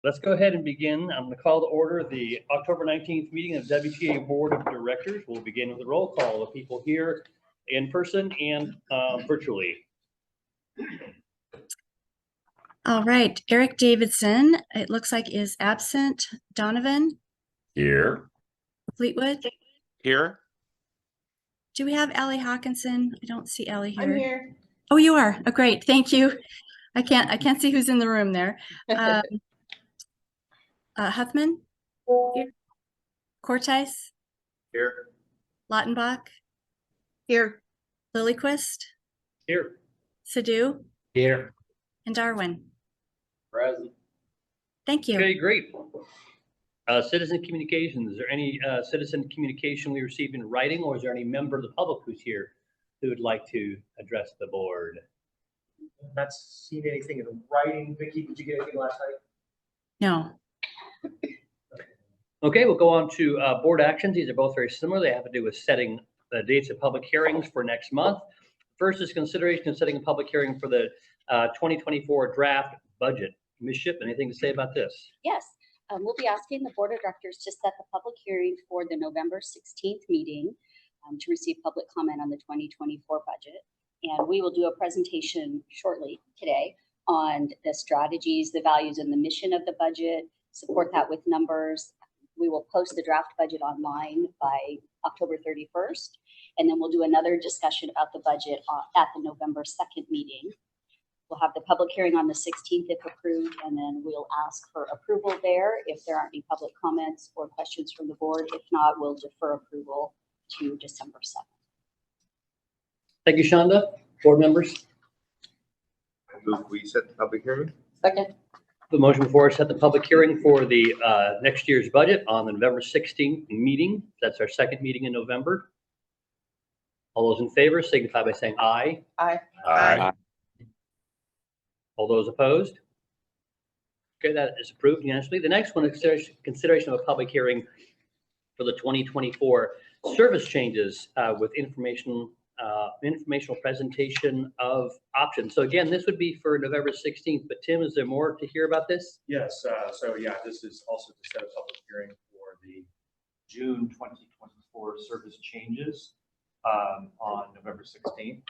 Let's go ahead and begin. I'm going to call to order the October 19th meeting of WTA Board of Directors. We'll begin with a roll call of people here in person and virtually. All right, Eric Davidson, it looks like is absent. Donovan? Here. Fleetwood? Here. Do we have Allie Hawkinson? I don't see Allie here. I'm here. Oh, you are. Oh, great. Thank you. I can't see who's in the room there. Huffman? Here. Cortez? Here. Lautenbach? Here. Lilyquist? Here. Sadhu? Here. And Darwin? Present. Thank you. Okay, great. Citizen communications. Is there any citizen communication we received in writing, or is there any member of the public who's here who would like to address the board? Not seen anything in writing. Vicky, did you get anything last night? No. Okay, we'll go on to board actions. These are both very similar. They have to do with setting the dates of public hearings for next month. First is consideration of setting a public hearing for the 2024 draft budget. Ms. Shipp, anything to say about this? Yes, we'll be asking the board of directors to set the public hearing for the November 16th meeting to receive public comment on the 2024 budget. And we will do a presentation shortly today on the strategies, the values, and the mission of the budget, support that with numbers. We will post the draft budget online by October 31st. And then we'll do another discussion about the budget at the November 2nd meeting. We'll have the public hearing on the 16th if approved, and then we'll ask for approval there if there aren't any public comments or questions from the board. If not, we'll defer approval to December 7th. Thank you, Shonda. Board members? I move we set the public hearing. Second. The motion before us set the public hearing for the next year's budget on the November 16th meeting. That's our second meeting in November. All those in favor signify by saying aye. Aye. Aye. All those opposed? Okay, that is approved unanimously. The next one is consideration of a public hearing for the 2024 service changes with informational presentation of options. So again, this would be for November 16th, but Tim, is there more to hear about this? Yes. So yeah, this is also to set a public hearing for the June 2024 service changes on November 16th.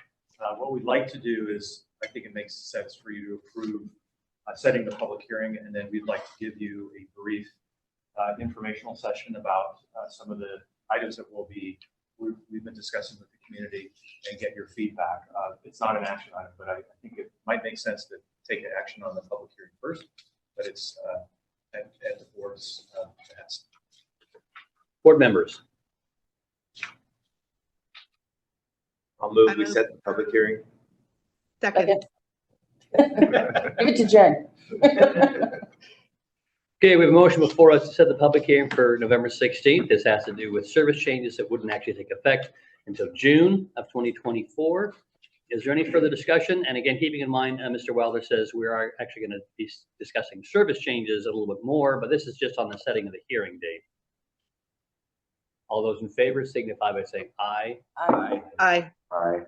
What we'd like to do is, I think it makes sense for you to approve setting the public hearing, and then we'd like to give you a brief informational session about some of the items that we've been discussing with the community and get your feedback. It's not an action item, but I think it might make sense to take action on the public hearing first, but it's at the board's behest. Board members? I'll move we set the public hearing. Second. Give it to Jen. Okay, we have a motion before us to set the public hearing for November 16th. This has to do with service changes that wouldn't actually take effect until June of 2024. Is there any further discussion? And again, keeping in mind, Mr. Wilder says we are actually going to be discussing service changes a little bit more, but this is just on the setting of the hearing date. All those in favor signify by saying aye. Aye. Aye. Aye.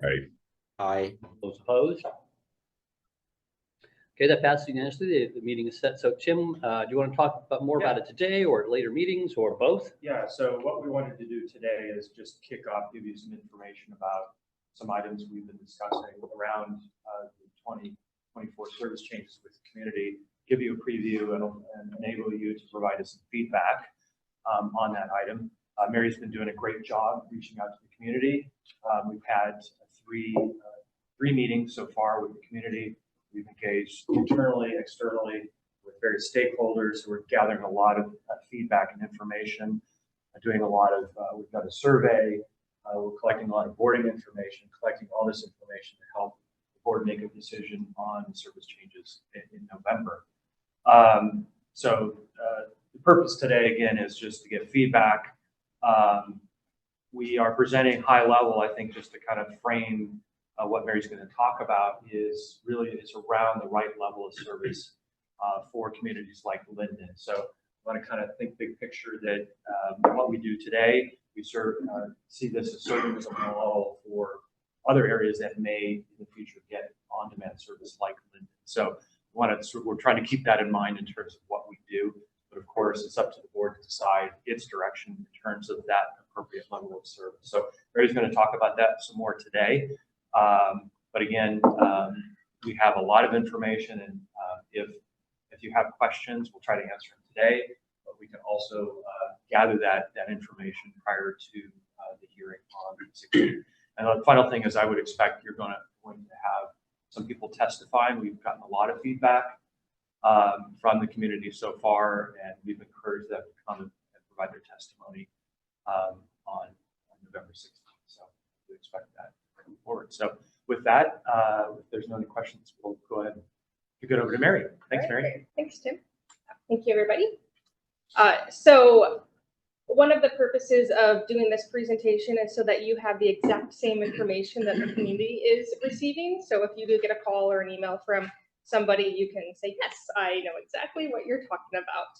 Aye. Those opposed? Okay, that passes unanimously. The meeting is set. So Tim, do you want to talk more about it today or at later meetings or both? Yeah, so what we wanted to do today is just kick off, give you some information about some items we've been discussing around the 2024 service changes with the community, give you a preview and enable you to provide us some feedback on that item. Mary's been doing a great job reaching out to the community. We've had three meetings so far with the community. We've engaged internally, externally, with various stakeholders. We're gathering a lot of feedback and information, doing a lot of, we've got a survey, we're collecting a lot of boarding information, collecting all this information to help the board make a decision on the service changes in November. So the purpose today, again, is just to get feedback. We are presenting high level, I think, just to kind of frame what Mary's going to talk about is around the right level of service for communities like Linden. So I want to kind of think big picture that what we do today, we see this as serving as a model for other areas that may in the future get on-demand service like Linden. So we're trying to keep that in mind in terms of what we do. course, it's up to the board to decide its direction in terms of that appropriate level of service. So Mary's going to talk about that some more today. But again, we have a lot of information, and if you have questions, we'll try to answer them today. But we can also gather that information prior to the hearing on the 16th. And the final thing is, I would expect you're going to have some people testifying. We've gotten a lot of feedback from the community so far, and we've encouraged them to come and provide their testimony on November 16th. So we expect that to come forward. So with that, if there's no other questions, we'll go ahead and kick it over to Mary. Thanks, Mary. Great. Thanks, Tim. Thank you, everybody. So one of the purposes of doing this presentation is so that you have the exact same information that the community is receiving. So if you do get a call or an email from somebody, you can say, yes, I know exactly what you're talking about.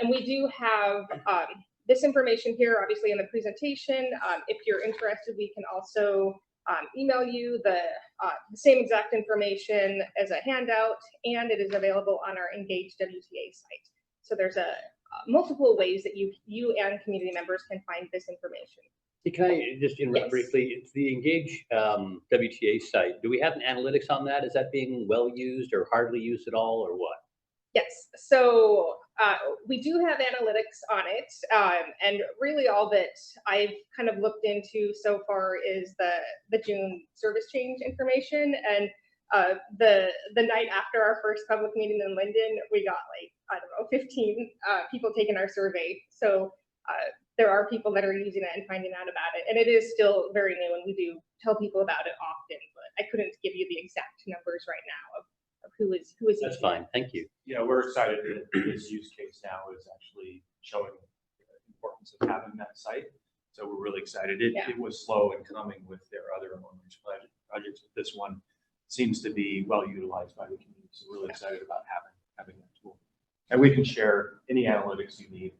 And we do have this information here, obviously, in the presentation. If you're interested, we can also email you the same exact information as a handout, and it is available on our Engage WTA site. So there's multiple ways that you and community members can find this information. Can I just interrupt Yes. briefly? It's the Engage WTA site. Do we have an analytics on that? Is that being well used or hardly used at all, or what? Yes, so we do have analytics on it, and really all that I've kind of looked into so far is the June service change information. And the night after our first public meeting in Linden, we got like, I don't know, 15 people taking our survey. So there are people that are using it and finding out about it, and it is still very new, and we do tell people about it often, but I couldn't give you the exact numbers right now of who is That's using fine. it. Thank you. Yeah, we're excited that this use case now is actually showing the importance of having that site. So we're really excited. It was slow in coming with their other long-range projects, but this one seems to be well utilized by the community. So we're really excited about having that tool. And we can share any analytics you need.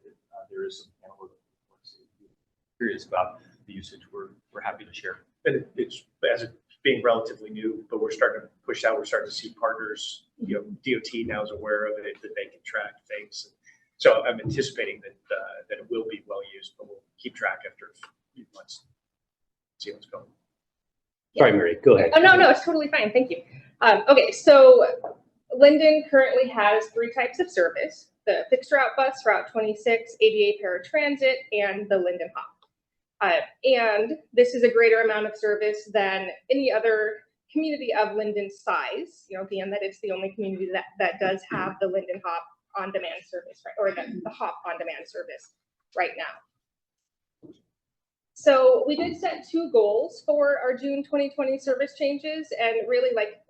There is some analytical reports if you're curious about the usage. We're happy to share. And it's as it's being relatively new, but we're starting to push out. We're starting to see partners. You know, DOT now is aware of it, that they can track things. So I'm anticipating that that it will be well used, but we'll keep track after a few months. See what's going. Sorry, Mary. Go ahead. Oh, no, it's totally fine. Thank you. Okay, so Linden currently has 3 types of service: the fixed route bus, Route 26, ADA paratransit, and the Linden Hop. And this is a greater amount of service than any other community of Linden's size, you know, being that it's the only community that does have the Linden Hop on-demand service, right, or the Hop on-demand service right now. So we did set 2 goals for our June 2020 service changes, and really, like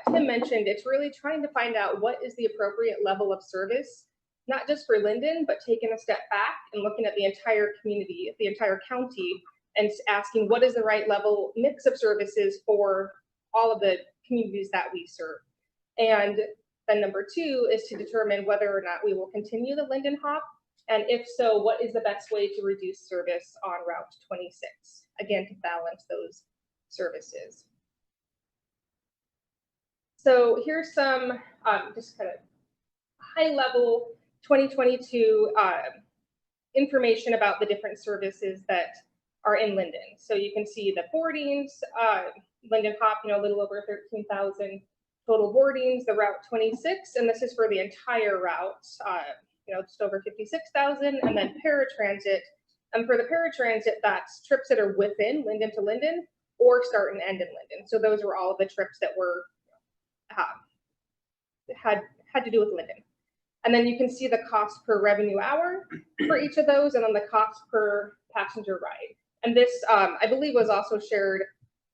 Tim mentioned, it's really trying to find out what is the appropriate level of service, not just for Linden, but taking a step back and looking at the entire community, the entire county, and asking what is the right level mix of services for all of the communities that we serve. And then number 2 is to determine whether or not we will continue the Linden Hop, and if so, what is the best way to reduce service on Route 26, again, to balance those services. So here's some just kind of high level 2022 information about the different services that are in Linden. So you can see the boardings, Linden Hop, you know, a little over 13,000 total boardings, the Route 26, and this is for the entire route, you know, just over 56,000, and then paratransit. And for the paratransit, that's trips that are within Linden to Linden or start and end in Linden. So those were all of the trips that were had to do with Linden. And then you can see the cost per revenue hour for each of those, and then the cost per passenger ride. And this, I believe, was also shared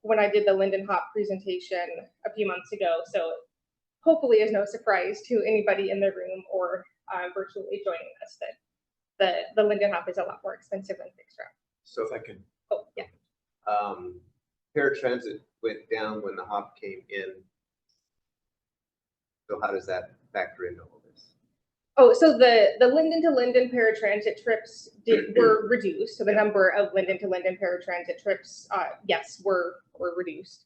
when I did the Linden Hop presentation a few months ago. So hopefully is no surprise to anybody in the room or virtually joining us that the Linden Hop is a lot more expensive than fixed route. So if I can, Oh, yeah. paratransit went down when the Hop came in. So how does that factor into all this? Oh, so the Linden to Linden paratransit trips were reduced. So the number of Linden to Linden paratransit trips, yes, were reduced.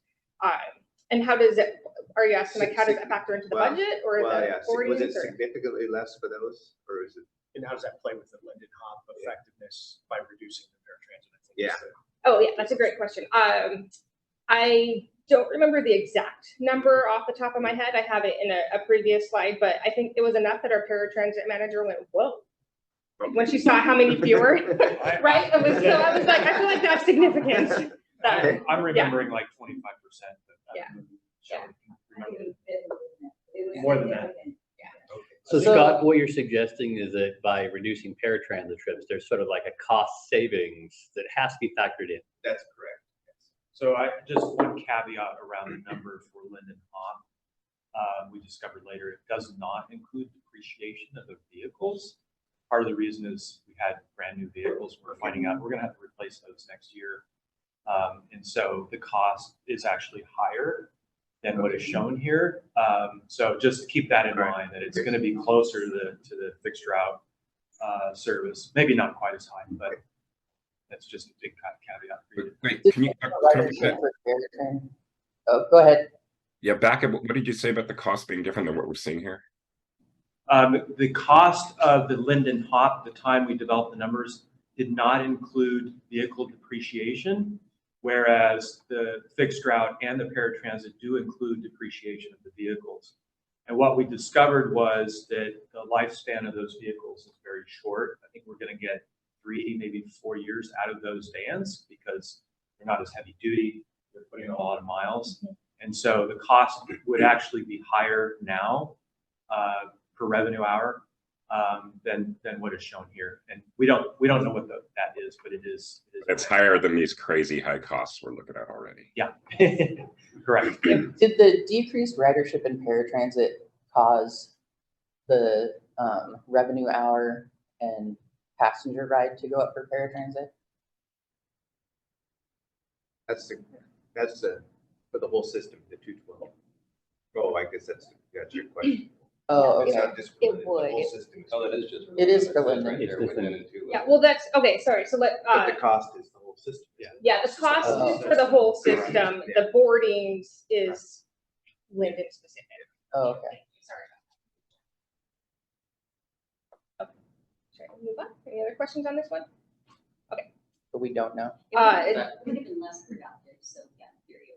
And how does it? Are you asking like how does that factor into the budget or the yeah. boardings? Was it or? significantly less for those, or is it And how does that play with the Linden Hop effectiveness by reducing the paratransit? I think Yeah. is the- Oh, yeah, that's a great question. I don't remember the exact number off the top of my head. I have it in a previous slide, but I think it was enough that our paratransit manager went, whoa, when she saw how many fewer, right? I was like, I feel like that's significant. I'm remembering like 25%. Yeah. More than that. So Scott, what you're suggesting is that by reducing paratransit trips, there's sort of like a cost savings that has to be factored in. That's correct. So just one caveat around the number for Linden Hop. We discovered later, it does not include depreciation of the vehicles. Part of the reason is we had brand new vehicles. We're finding out we're gonna have to replace those next year. And so the cost is actually higher than what is shown here. So just keep that in mind, that it's gonna be closer to the fixed route service. Maybe not quite as high, but that's just a big caveat for you. Wait, can you? Oh, go ahead. Yeah, back up. What did you say about the cost being different than what we're seeing here? The cost of the Linden Hop, the time we developed the numbers, did not include vehicle depreciation, whereas the fixed route and the paratransit do include depreciation of the vehicles. And what we discovered was that the lifespan of those vehicles is very short. I think we're going to get 3, maybe 4 years out of those vans because they're not as heavy duty. They're putting a lot of miles. And so the cost would actually be higher now per revenue hour than what is shown here. And we don't know what that is, but it is. It's higher than these crazy high costs we're looking at already. Yeah, correct. Did the decreased ridership in paratransit cause the revenue hour and passenger ride to go up for paratransit? That's for the whole system, the 212. Oh, I guess that's your question. Oh, It's okay. not just for It the would. whole system. Oh, that is just. It is for Linden. It's just Linden. Yeah, well, that's, okay, sorry, so But the cost is the whole system. yeah, the cost Oh. is for the whole system, the boardings is Linden specific. Oh, okay. Sorry about that. Okay, should I move on? Any other questions on this one? But we don't know. It would have been less productive, so yeah, period.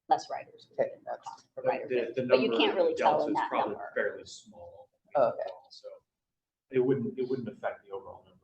Less riders. Okay, that's, for ridership. The But you number can't really tell delta in is that probably number. fairly small. Oh, okay. So it wouldn't affect the overall number.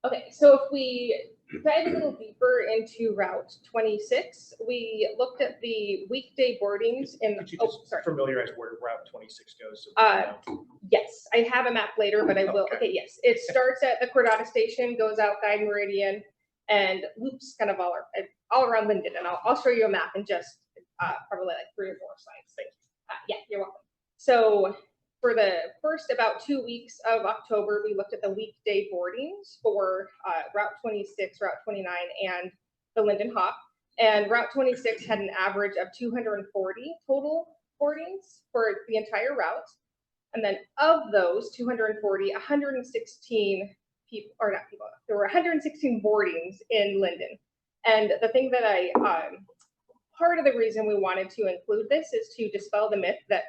Okay, so if we dive a little deeper into Route 26, we looked at the weekday boardings in, Could you oh, just sorry. familiarize where Route 26 goes? So people know? Yes, I have a map later, but I will. Okay. Okay, yes. It starts at the Cordata station, goes out Guide Meridian, and loops kind of all around Linden. And I'll show you a map in just probably like 3 or 4 slides. Thank you. Yeah, you're welcome. So for the first about 2 weeks of October, we looked at the weekday boardings for Route 26, Route 29, and the Linden Hop. And Route 26 had an average of 240 total boardings for the entire route. And then of those 240, 116 people, or not people, there were 116 boardings in Linden. And the thing that part of the reason we wanted to include this is to dispel the myth that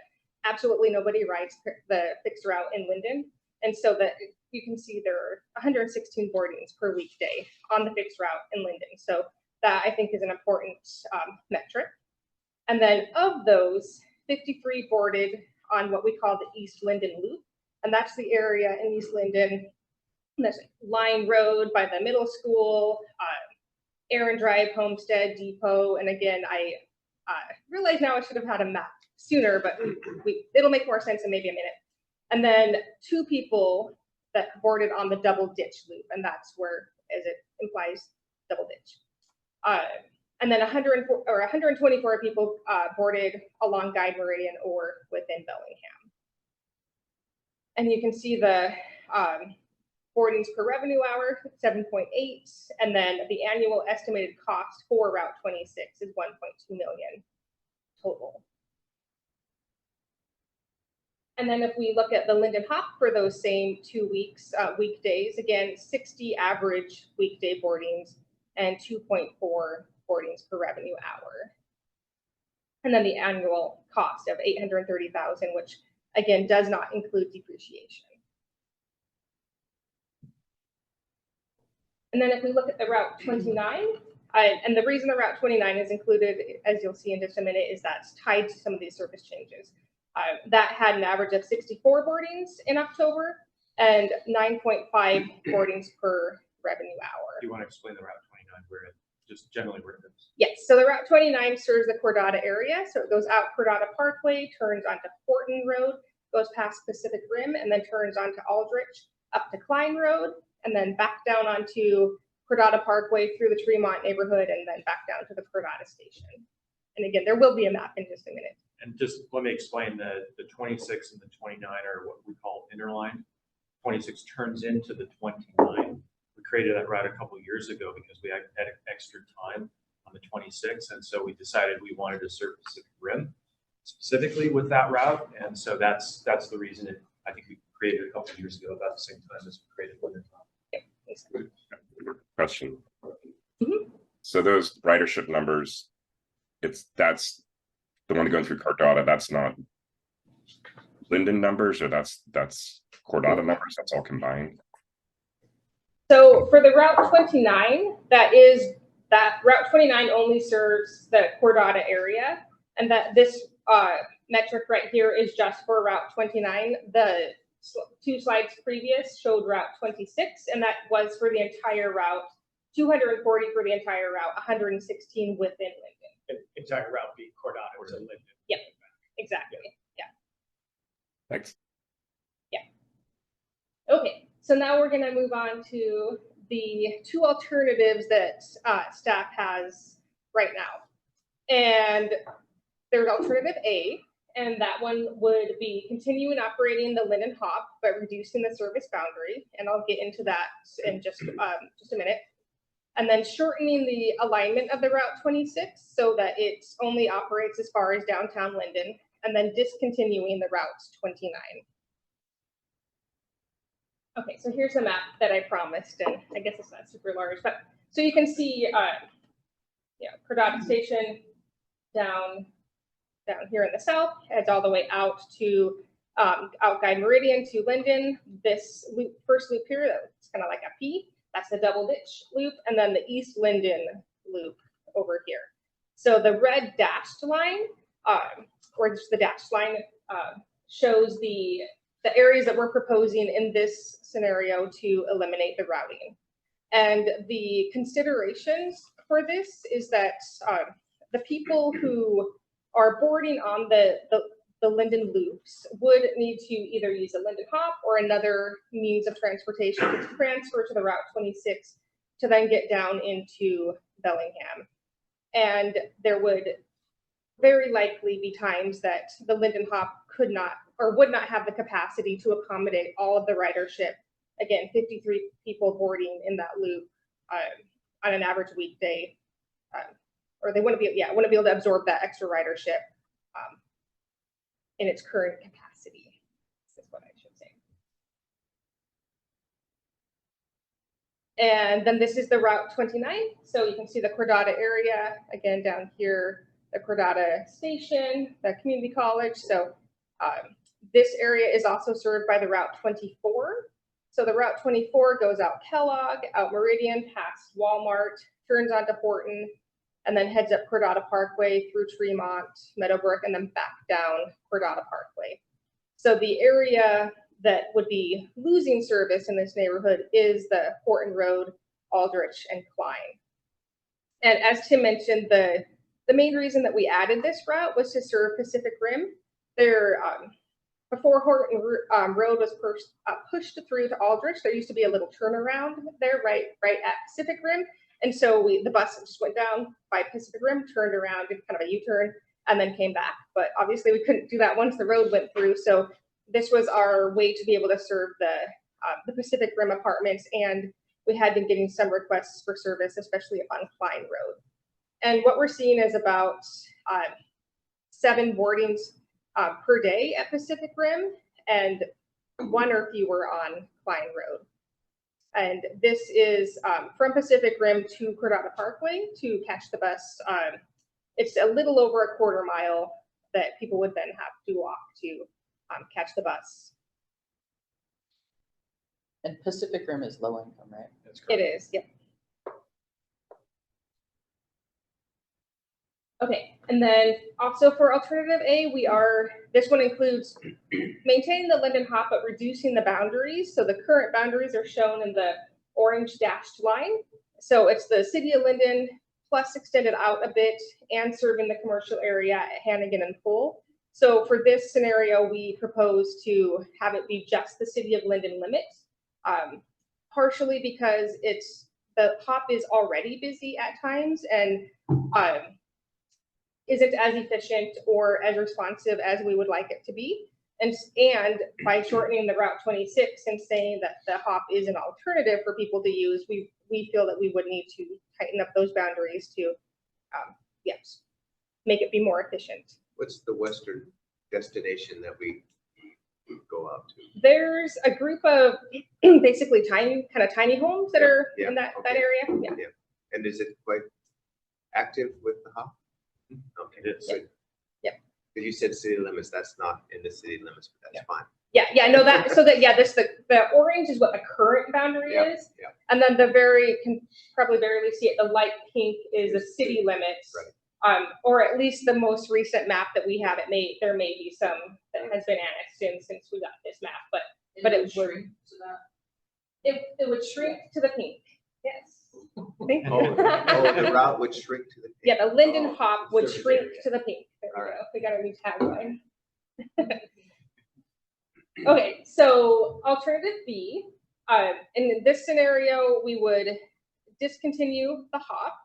absolutely nobody rides the fixed route in Linden. And so that you can see there are 116 boardings per weekday on the fixed route in Linden. So that I think is an important metric. And then of those, 53 boarded on what we call the East Linden Loop. And that's the area in East Linden, there's Line Road by the middle school, Aaron Drive, Homestead, Depot. And again, I realize now I should have had a map sooner, but it'll make more sense in maybe a minute. And then 2 people that boarded on the double ditch loop. And that's where, as it implies, double ditch. And then 124 people boarded along Guide Meridian or within Bellingham. And you can see the boardings per revenue hour, 7.8, and then the annual estimated cost for Route 26 is 1.2 million total. And then if we look at the Linden Hop for those same 2 weeks, weekdays, again, 60 average weekday boardings and 2.4 boardings per revenue hour. And then the annual cost of $830,000, which again, does not include depreciation. And then if we look at the Route 29, and the reason the Route 29 is included, as you'll see in just a minute, is that's tied to some of these service changes. That had an average of 64 boardings in October and 9.5 boardings per revenue hour. Do you want to explain the Route 29 where it just generally where it is? Yes, so the Route 29 serves the Cordata area. So it goes out Cordata Parkway, turns onto Horton Road, goes past Pacific Rim, and then turns onto Aldrich, up to Klein Road, and then back down onto Cordata Parkway through the Tremont neighborhood, and then back down to the Cordata station. And again, there will be a map in just a minute. And just let me explain the 26 and the 29 are what we call interline. 26 turns into the 29. We created that route a couple of years ago because we had extra time on the 26, and so we decided we wanted to serve Pacific Rim specifically with that route, and so that's the reason I think we created it a couple of years ago about the same time as we created Linden Top. Question. Mhm. So those ridership numbers, that's the one going through Cordata. That's not Linden numbers, or that's Cordata numbers. That's all combined. So for the Route 29, that Route 29 only serves the Cordata area, and that this metric right here is just for Route 29. The two slides previous showed Route 26, and that was for the entire route, 240 for the entire route, 116 within Linden. The entire route being Cordata to Linden. Yep, exactly. Yeah. Thanks. Okay, so now we're going to move on to the two alternatives that staff has right now. And there's alternative A, and that one would be continuing operating the Linden Hop, but reducing the service boundary. And I'll get into that in just a minute. And then shortening the alignment of the Route 26 so that it only operates as far as downtown Linden, and then discontinuing the Route 29. Okay, so here's a map that I promised, and I guess it's not super large, but so you can see, Cordata Station down here in the south, heads all the way out to out Guide Meridian to Linden. This loop, first loop here, that's kind of like a P. That's the double ditch loop, and then the East Linden loop over here. So the red dashed line, or just the dashed line, shows the areas that we're proposing in this scenario to eliminate the routing. And the considerations for this is that the people who are boarding on the Linden loops would need to either use a Linden Hop or another means of transportation to transfer to the Route 26 to then get down into Bellingham. And there would very likely be times that the Linden Hop could not or would not have the capacity to accommodate all of the ridership. Again, 53 people boarding in that loop on an average weekday, or they wouldn't be able to absorb that extra ridership in its current capacity. Is what I should say. And then this is the Route 29. So you can see the Cordata area again down here, the Cordata Station, the community college. So this area is also served by the Route 24. So the Route 24 goes out Kellogg, out Meridian, past Walmart, turns onto Horton, and then heads up Cordata Parkway through Tremont, Meadowbrook, and then back down Cordata Parkway. So the area that would be losing service in this neighborhood is the Horton Road, Aldrich, and Klein. And as Tim mentioned, the main reason that we added this route was to serve Pacific Rim. There, before Horton Road was pushed through to Aldrich, there used to be a little turnaround there right at Pacific Rim. And so the bus just went down by Pacific Rim, turned around, did kind of a U-turn, and then came back. But obviously we couldn't do that once the road went through. So this was our way to be able to serve the Pacific Rim apartments. And we had been getting some requests for service, especially up on Klein Road. And what we're seeing is about 7 boardings per day at Pacific Rim and 1 or fewer on Klein Road. And this is from Pacific Rim to Cordata Parkway to catch the bus. It's a little over a quarter mile that people would then have to walk to catch the bus. And Pacific Rim is low income, right? That's It correct. is, yep. Okay, and then also for alternative A, this one includes maintaining the Linden Hop, but reducing the boundaries. So the current boundaries are shown in the orange dashed line. So it's the city of Linden plus extended out a bit and serving the commercial area at Hannigan and Poole. So for this scenario, we propose to have it be just the city of Linden limit, partially because the hop is already busy at times and isn't as efficient or as responsive as we would like it to be. And by shortening the Route 26 and saying that the hop is an alternative for people to use, we feel that we would need to tighten up those boundaries to, yes, make it be more efficient. What's the western destination that we go out to? There's a group of basically tiny homes that are Yeah, in that okay. area. Yeah. And is it quite active with the hop? Okay. It is. Good. Yeah. Because you said city limits, that's not in the city limits, but that's fine. Yeah, no, the orange is what the current boundary Yeah, is. yeah. And then can probably barely see it, the light pink is the city limits. Right. Or at least the most recent map that we have, there may be some that has been annexed in since we got this map, but it would shrink to that. It would shrink to the pink, yes. Thank you. Oh, the route would shrink to the. Yeah, the Linden Oh, hop would service shrink area. to the pink. There we All go. right. We got a new tagline. Okay, so alternative B, in this scenario, we would discontinue the hop.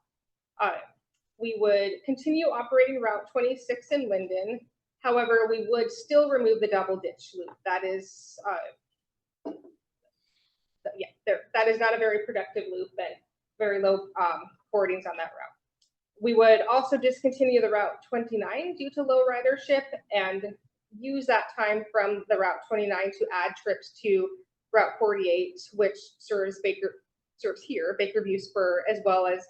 We would continue operating Route 26 in Linden. However, we would still remove the double ditch loop. That is, that is not a very productive loop and very low boardings on that route. We would also discontinue the Route 29 due to low ridership and use that time from the Route 29 to add trips to Route 48, which serves Bakerview Spur, as well as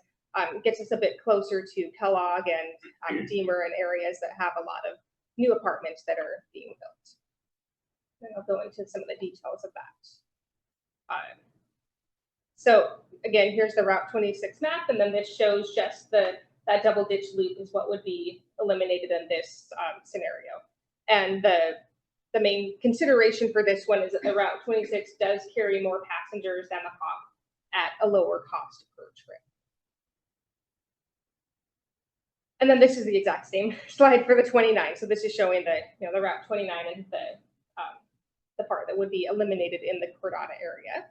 gets us a bit closer to Kellogg and Deemer and areas that have a lot of new apartments that are being built. And I'll go into some of the details of that. So again, here's the Route 26 map, and then this shows just that double ditch loop is what would be eliminated in this scenario. And the main consideration for this one is that the Route 26 does carry more passengers than the hop at a lower cost per trip. And then this is the exact same slide for the 29. So this is showing the Route 29 and the part that would be eliminated in the Cordata area.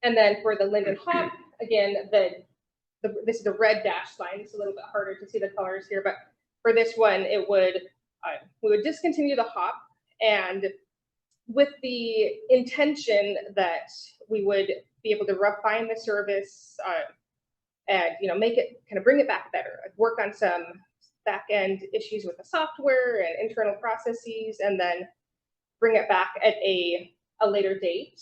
And then for the Linden hop, again, this is the red dashed line. It's a little bit harder to see the colors here, but for this one, we would discontinue the hop, and with the intention that we would be able to refine the service and make it bring it back better, work on some back end issues with the software and internal processes, and then bring it back at a later date,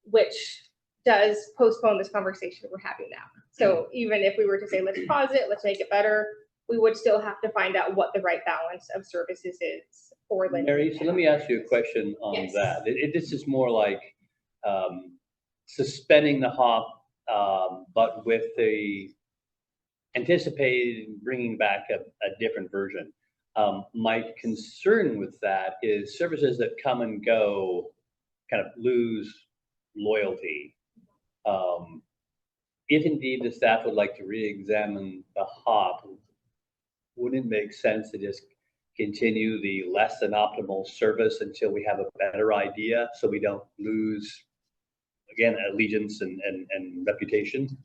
which does postpone this conversation we're having now. So even if we were to say, let's pause it, let's make it better, we would still have to find out what the right balance of services is for Linden. Mary, so let me ask you a question on Yes. that. This is more like suspending the hop, but with the anticipated bringing back a different version. My concern with that is services that come and go kind of lose loyalty. If indeed the staff would like to re-examine the hop, wouldn't it make sense to just continue the less than optimal service until we have a better idea, so we don't lose, again, allegiance and reputation?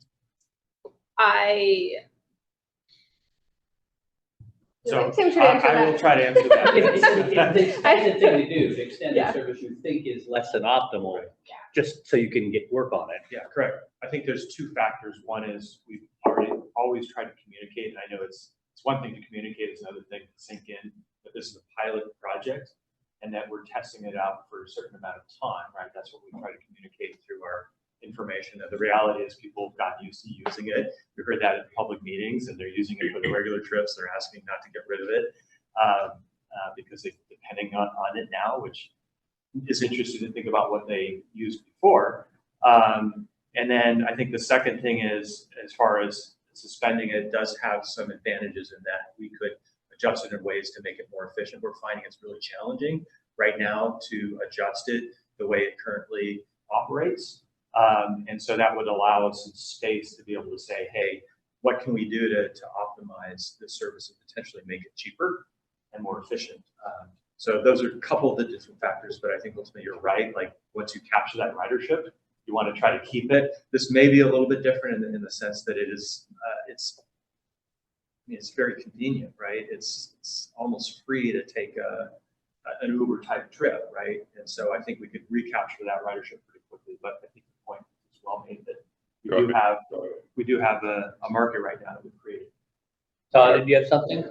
So Tim should answer I will that. try to answer that. It's the extended thing to do, the extended Yeah. service you think is less than optimal, just so you can get work on it. Yeah, correct. I think there's two factors. One is we've always tried to communicate, and I know it's one thing to communicate, it's another thing to sink in, that this is a pilot project and that we're testing it out for a certain amount of time, right? That's what we try to communicate through our information. That the reality is people have gotten used to using it. We heard that in public meetings, and they're using it for the regular trips. They're asking not to get rid of it because they depending on it now, which is interesting to think about what they used before. And then I think the second thing is, as far as suspending it, does have some advantages in that we could adjust it in ways to make it more efficient. We're finding it's really challenging right now to adjust it the way it currently operates. And so that would allow us some space to be able to say, hey, what can we do to optimize this service and potentially make it cheaper and more efficient? So those are a couple of the different factors, but I think ultimately you're right. Like once you capture that ridership, you want to try to keep it. This may be a little bit different in the sense that it is, it's very convenient, right? It's almost free to take an Uber type trip, right? And so I think we could recapture that ridership pretty quickly. But I think the point is well made that we do have a market right now that we've created. Todd, did you have something?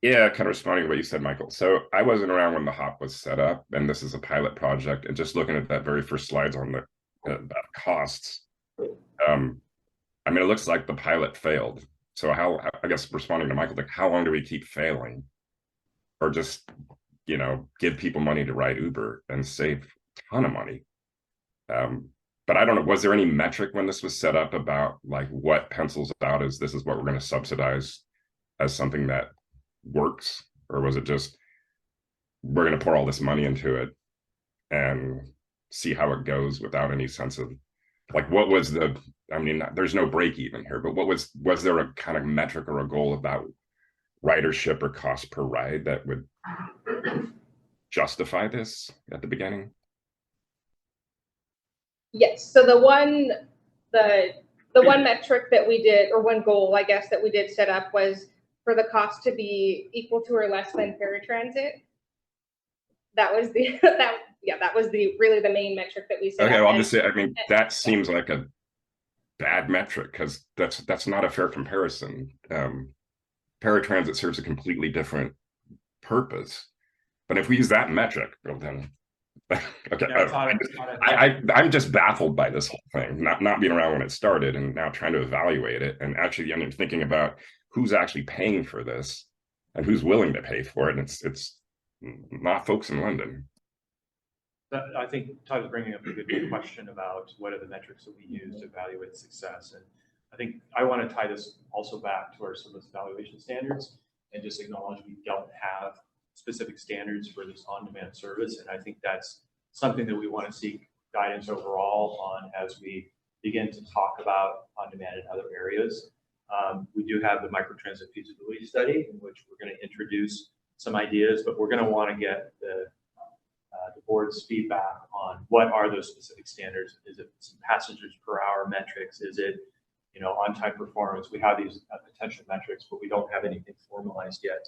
Yeah, kind of responding to what you said, Michael. So I wasn't around when the HOP was set up, and this is a pilot project. And just looking at that very first slides on the about costs, I mean, it looks like the pilot failed. So how, I guess responding to Michael, like how long do we keep failing? Or just, you know, give people money to ride Uber and save a ton of money? But I don't know, was there any metric when this was set up about like what pencils out as this is what we're going to subsidize as something that works? Or was it just, we're going to pour all this money into it and see how it goes without any sense of, like, what was the, I mean, there's no break even here, but what was there a kind of metric or a goal about ridership or cost per ride that would justify this at the beginning? Yes, so the one metric that we did, or one goal, I guess, that we did set up was for the cost to be equal to or less than paratransit. That was the, that was really the main metric that we set up. Okay, well, I'll just say, I mean, that seems like a bad metric because that's not a fair comparison. Paratransit serves a completely different purpose. But if we use that metric, well then, okay, I'm just baffled by this whole thing, not being around when it started and now trying to evaluate it and actually I'm thinking about who's actually paying for this and who's willing to pay for it. And it's not folks in London. I think Todd was bringing up a good question about what are the metrics that we use to evaluate success. And I think I want to tie this also back to our service evaluation standards and just acknowledge we don't have specific standards for this on-demand service. And I think that's something that we want to seek guidance overall on as we begin to talk about on-demand in other areas. We do have the microtransit feasibility study in which we're going to introduce some ideas, but we're going to want to get the board's feedback on what are those specific standards. Is it some passengers per hour metrics? Is it, you know, on-time performance? We have these potential metrics, but we don't have anything formalized yet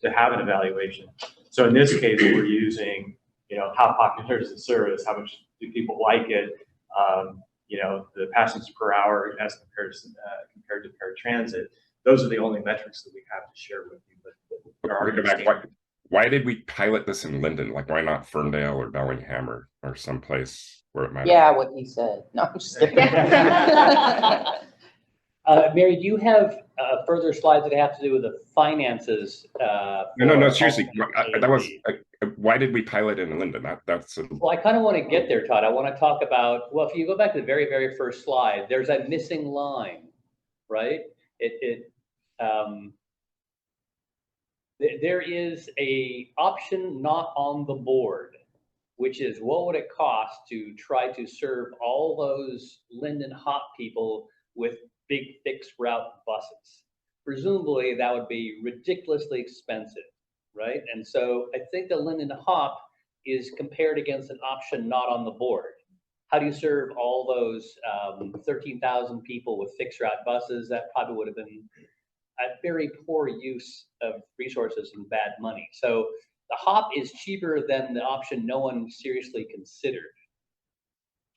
to have an evaluation. So in this case, we're using, you know, how popular is the service? How much do people like it? You know, the passengers per hour as compared to paratransit. Those are the only metrics that we have to share with you. But there are why did we pilot this in Linden? Like, why not Ferndale or Bellingham or someplace where it might? Yeah, what he said. No, I'm just kidding. Mary, do you have further slides that have to do with the finances? No, seriously. That was, why did we pilot in Linden? That's well, I kind of want to get there, Todd. I want to talk about, well, if you go back to the very, very first slide, there's that missing line, right? There is a option not on the board, which is what would it cost to try to serve all those Linden Hop people with big fixed route buses? Presumably that would be ridiculously expensive, right? And so I think the Linden Hop is compared against an option not on the board. How do you serve all those 13,000 people with fixed route buses? That probably would have been a very poor use of resources and bad money. So the Hop is cheaper than the option no one seriously considered.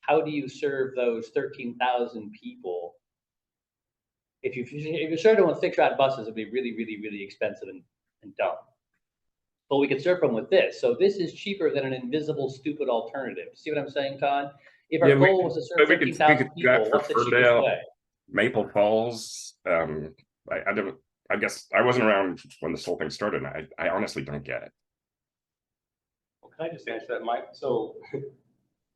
How do you serve those 13,000 people? If you serve them with fixed route buses, it'd be really, really, really expensive and dumb. But we could serve them with this. So this is cheaper than an invisible, stupid alternative. See what I'm saying, Todd? If our goal was to serve 13,000 people, what's the cheapest way? Maple Falls. I guess I wasn't around when this whole thing started. And I honestly don't get it. Can I just answer that, Mike? So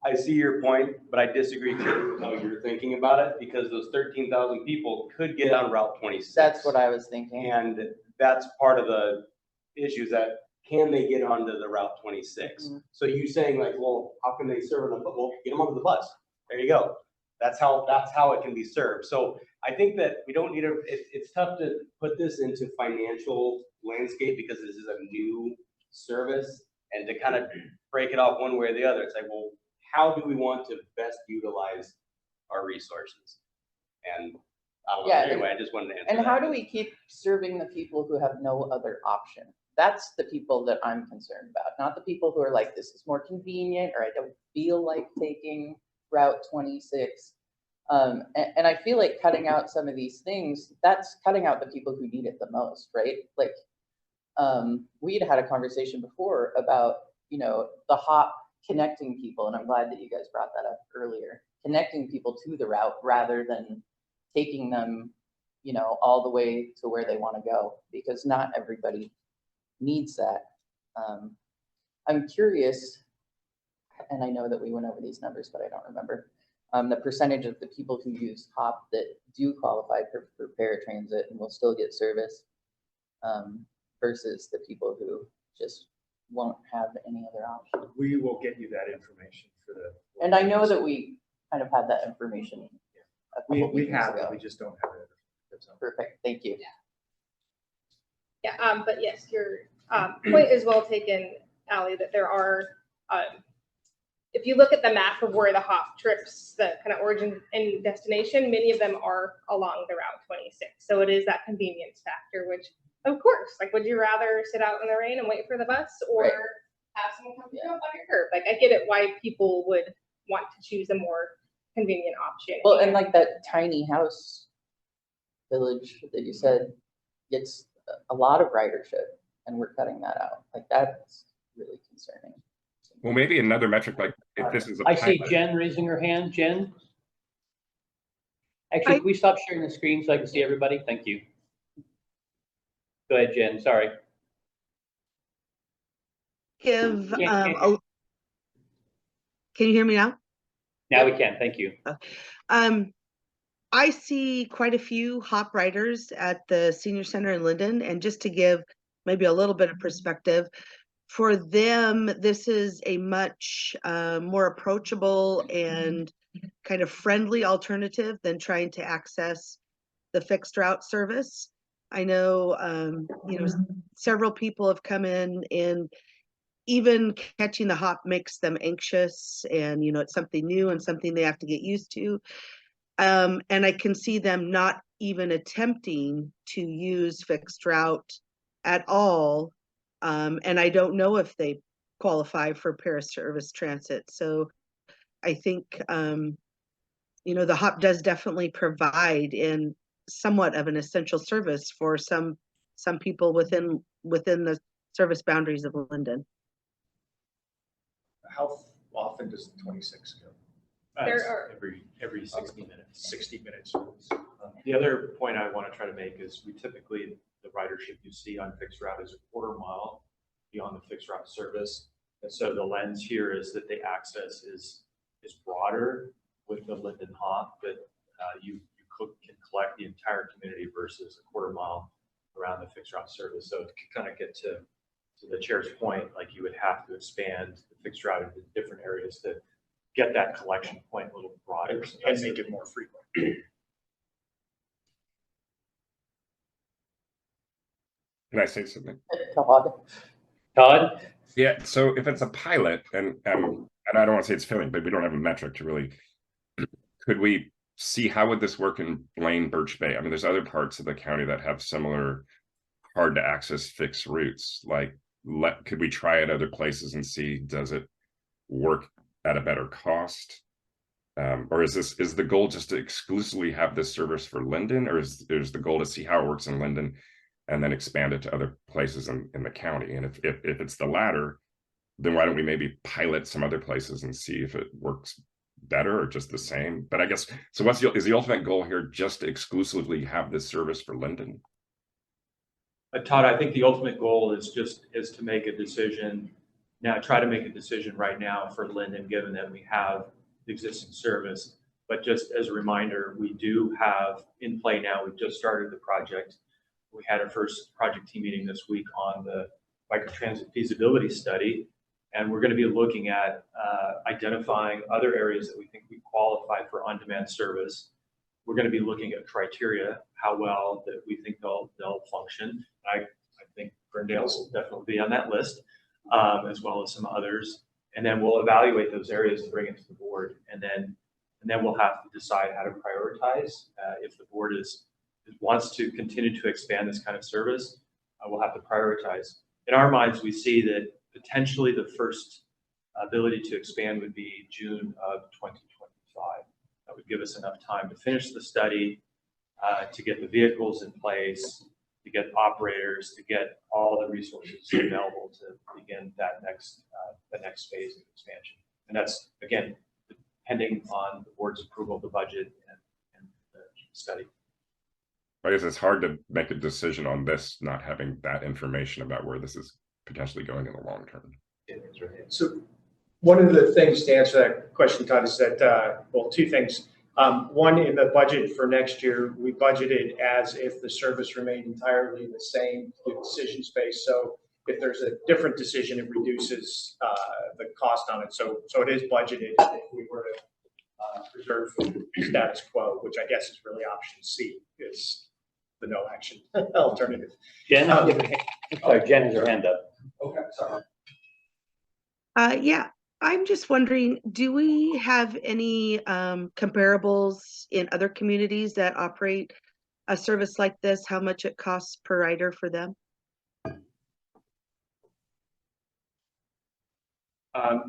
I see your point, but I disagree too with how you're thinking about it, because those 13,000 people could get on Route 26. That's what I was thinking. And that's part of the issues, that can they get onto the Route 26? Mm-hmm. So you saying like, well, how can they serve on the, well, get them onto the bus. There you go. That's how it can be served. So I think that we don't need it's tough to put this into financial landscape because this is a new service, and to kind of break it off one way or the other. It's like, well, how do we want to best utilize our resources? And I don't know, Yeah, anyway, I just wanted to answer And that. how do we keep serving the people who have no other option? That's the people that I'm concerned about, not the people who are like, this is more convenient, or I don't feel like taking Route 26. And I feel like cutting out some of these things, that's cutting out the people who need it the most, right? Like, we had a conversation before about, the hop connecting people, and I'm glad that you guys brought that up earlier, connecting people to the route rather than taking them, all the way to where they want to go, because not everybody needs that. I'm curious, and I know that we went over these numbers, but I don't remember, the percentage of the people who use HOP that do qualify for paratransit and will still get service, versus the people who just won't have any other option. We will get you that information for the. And I know that we kind of had that information a We couple meetings have it, ago. we just don't have it. That's all. Perfect, thank you. Yeah, but yes, your point is well taken, Ally, that there are, if you look at the map of where the hop trips, the kind of origin and destination, many of them are along the Route 26. So it is that convenience factor, which of course, like, would you rather sit out in the rain and wait for the bus, or Right. have someone come pick you up on your curb? Like, I get it why people would want to choose a more convenient option. Well, and like that tiny house village that you said gets a lot of ridership, and we're cutting that out. Like, that's really concerning. Well, maybe another metric, like if this is a I see pilot. Jen raising her hand. Jen? Actually, can we stop sharing the screen so I can see everybody? Thank you. Go ahead, Jen, sorry. Give, Can't- can you hear me now? Now we can, thank you. I see quite a few hop riders at the senior center in Linden, and just to give maybe a little bit of perspective, for them, this is a much more approachable and kind of friendly alternative than trying to access the fixed route service. I know, several people have come in, and even catching the hop makes them anxious, and, it's something new and something they have to get used to. And I can see them not even attempting to use fixed route at all. And I don't know if they qualify for para-service transit. So I think, the hop does definitely provide in somewhat of an essential service for some people within the service boundaries of Linden. How often does 26 go? There It's are- every 60 minutes. 60 minutes. The other point I want to try to make is we typically, the ridership you see on fixed route is a quarter mile beyond the fixed route service. And so the lens here is that the access is broader with the Linden hop, but you can collect the entire community versus a quarter mile around the fixed route service. So to kind of get to the chair's point, like, you would have to expand the fixed route into different areas to get that collection point a little broader And make it more frequent. Can I say something? Todd? Yeah, so if it's a pilot, and I don't want to say it's failing, but we don't have a metric to really, could we see how would this work in Blaine, Birch Bay? I mean, there's other parts of the county that have similar hard to access fixed routes. Like, could we try it other places and see, does it work at a better cost? Or is the goal just to exclusively have this service for Linden, or is the goal to see how it works in Linden and then expand it to other places in the county? And if it's the latter, then why don't we maybe pilot some other places and see if it works better or just the same? But I guess, so is the ultimate goal here just to exclusively have this service for Linden? Todd, I think the ultimate goal is to make a decision now try to make a decision right now for Linden, given that we have the existing service. But just as a reminder, we do have in play now, we've just started the project. We had our first project team meeting this week on the microtransit feasibility study. And we're going to be looking at identifying other areas that we think we qualify for on-demand service. We're going to be looking at criteria, how well that we think they'll function. I think Ferndale's will definitely be on that list, as well as some others. And then we'll evaluate those areas and bring it to the board. And then we'll have to decide how to prioritize. If the board wants to continue to expand this kind of service, we'll have to prioritize. In our minds, we see that potentially the first ability to expand would be June of 2025. That would give us enough time to finish the study, to get the vehicles in place, to get operators, to get all the resources available to begin that next the next phase of expansion. And that's, again, depending on the board's approval of the budget and the study. I guess it's hard to make a decision on this, not having that information about where this is potentially going in the long term. So one of the things to answer that question, Todd, is that, well, two things. One, in the budget for next year, we budgeted as if the service remained entirely the same decision space. So if there's a different decision, it reduces the cost on it. So it is budgeted if we were to preserve status quo, which I guess is really option C, is the no action alternative. Jen, sorry, Jen has her hand up. Okay, sorry. Yeah, I'm just wondering, do we have any comparables in other communities that operate a service like this? How much it costs per rider for them?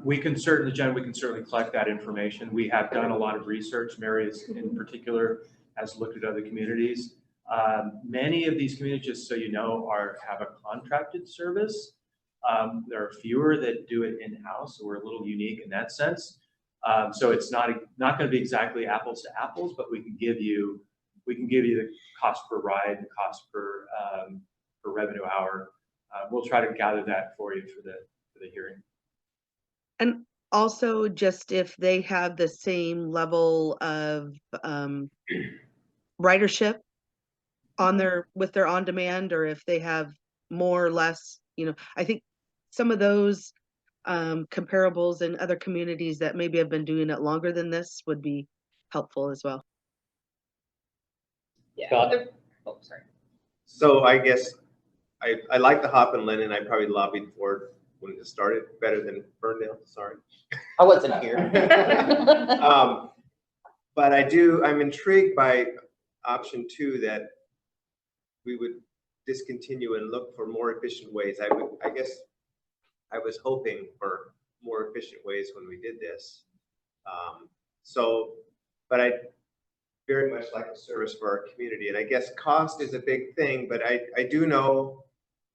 We can certainly, Jen, we can certainly collect that information. We have done a lot of research. Mary in particular has looked at other communities. Many of these communities, just so you know, have a contracted service. There are fewer that do it in-house, so we're a little unique in that sense. So it's not going to be exactly apples to apples, but we can give you the cost per ride, the cost per revenue hour. We'll try to gather that for you for the hearing. And also just if they have the same level of ridership on with their on-demand, or if they have more or less, I think some of those comparables in other communities that maybe have been doing it longer than this would be helpful as well. Yeah. Scott? Oh, sorry. So I guess I like the hop and Linden. I probably lobbied for it when it started better than Ferndale. Sorry. I wasn't here. But I'm intrigued by option 2 that we would discontinue and look for more efficient ways. I guess I was hoping for more efficient ways when we did this. But I very much like the service for our community. And I guess cost is a big thing, but I do know,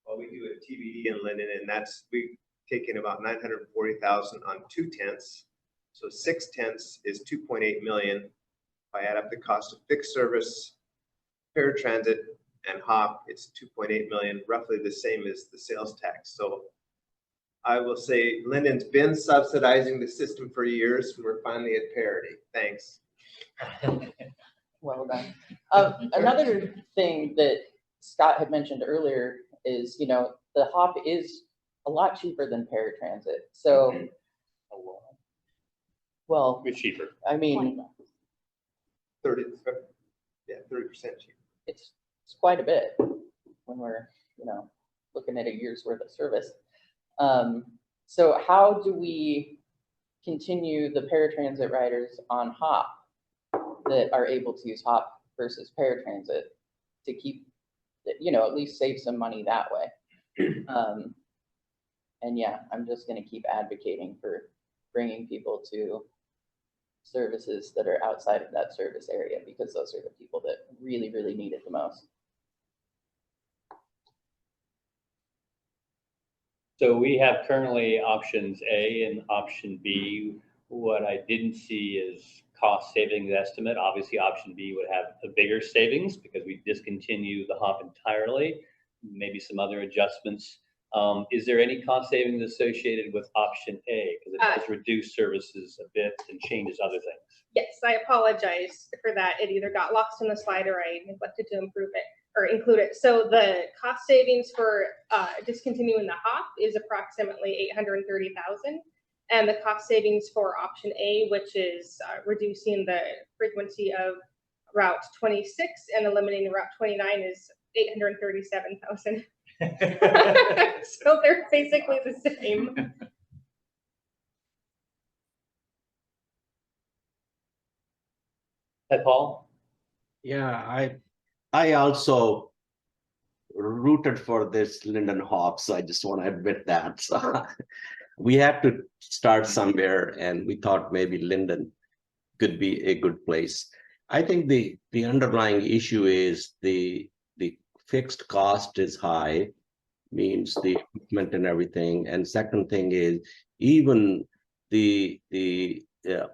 well, we do a TBD in Linden, and we've taken about 940,000 on 2 tents. So 6 tents is 2.8 million. If I add up the cost of fixed service, paratransit, and hop, it's 2.8 million, roughly the same as the sales tax. So I will say Linden's been subsidizing the system for years, and we're finally at parity. Thanks. Well done. Another thing that Scott had mentioned earlier is, the hop is a lot cheaper than paratransit. So, well, It's cheaper. I mean, 30% cheaper. it's quite a bit when we're, looking at a year's worth of service. So how do we continue the paratransit riders on hop that are able to use hop versus paratransit to keep, at least save some money that way? And yeah, I'm just going to keep advocating for bringing people to services that are outside of that service area, because those are the people that really, really need it the most. So we have currently options A and option B. What I didn't see is cost savings estimate. Obviously, option B would have a bigger savings because we discontinue the hop entirely, maybe some other adjustments. Is there any cost savings associated with option A? Because it has reduced services a bit and changes other things. Yes, I apologize for that. It either got lost in the slide or I neglected to improve it or include it. So the cost savings for discontinuing the hop is approximately 830,000. And the cost savings for option A, which is reducing the frequency of Route 26 and eliminating Route 29, is 837,000. So they're basically the same. Hey, Paul? Yeah, I also rooted for this Linden Hop, so I just want to admit that. So we had to start somewhere, and we thought maybe Linden could be a good place. I think the underlying issue is the fixed cost is high, means the equipment and everything. And second thing is even the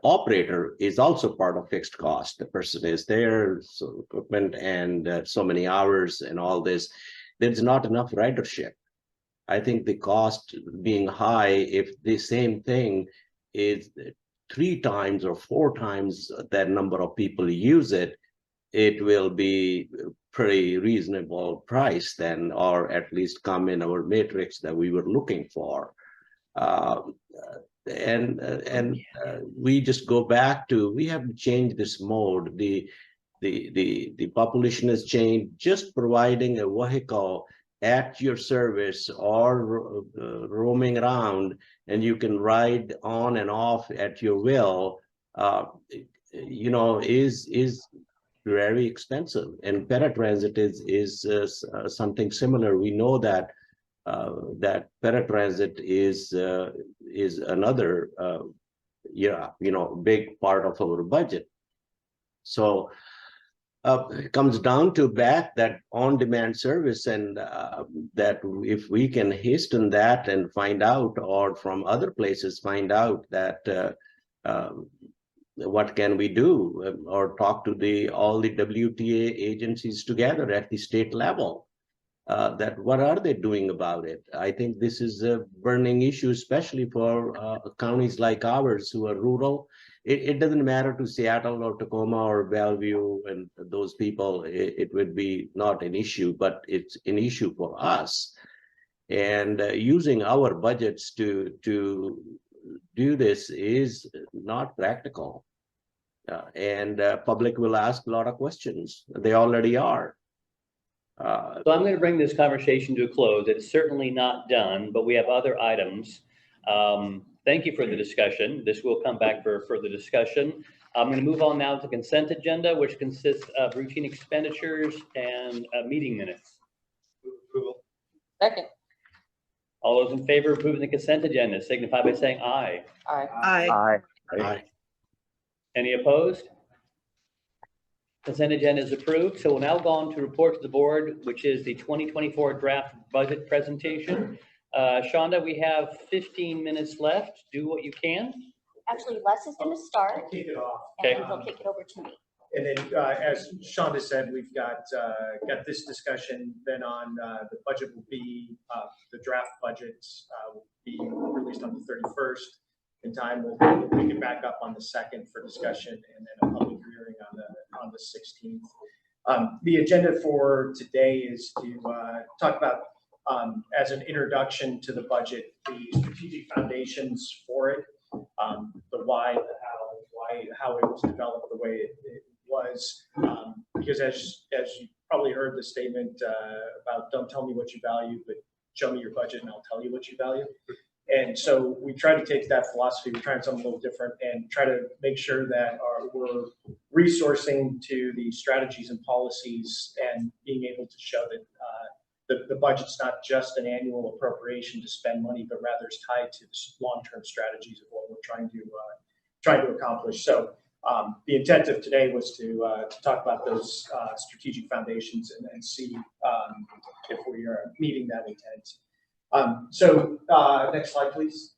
operator is also part of fixed cost. The person is there, so equipment and so many hours and all this. There's not enough ridership. I think the cost being high, if the same thing is 3 times or 4 times that number of people use it, it will be pretty reasonable price then, or at least come in our matrix that we were looking for. We just go back to, we have to change this mode. The population has changed. Just providing a vehicle at your service or roaming around, and you can ride on and off at your will, you know, is very expensive. And paratransit is something similar. We know that that paratransit is another big part of our budget. So it comes down to that on-demand service, and that if we can hasten that and find out, or from other places find out that what can we do, or talk to all the WTA agencies together at the state level, that what are they doing about it? I think this is a burning issue, especially for counties like ours who are rural. It doesn't matter to Seattle or Tacoma or Bellevue and those people, it would be not an issue, but it's an issue for us. And using our budgets to do this is not practical. And public will ask a lot of questions. They already are. So I'm going to bring this conversation to a close. It's certainly not done, but we have other items. Thank you for the discussion. This will come back for further discussion. I'm going to move on now to consent agenda, which consists of routine expenditures and meeting minutes. Approval. Second. All those in favor of approving the consent agenda signify by saying aye. Aye. Aye. Any opposed? Consent agenda is approved. So we'll now go on to report to the board, which is the 2024 draft budget presentation. Shonda, we have 15 minutes left. Do what you can. Actually, Les is going to start, Kick it off. and then he'll kick it over to me. And then, as Shonda said, we've got this discussion. Then on the budget will be the draft budget will be released on the 31st. In time, we'll pick it back up on the 2nd for discussion, and then a public hearing on the 16th. The agenda for today is to talk about, as an introduction to the budget, the strategic foundations for it, the why, the how it was developed the way it was. Because as you probably heard the statement about don't tell me what you value, but show me your budget and I'll tell you what you value. And so we try to take that philosophy, we're trying something a little different, and try to make sure that we're resourcing to the strategies and policies, and being able to show that the budget's not just an annual appropriation to spend money, but rather is tied to long-term strategies of what we're trying to accomplish. So the intent of today was to talk about those strategic foundations and see if we are meeting that intent. So next slide, please.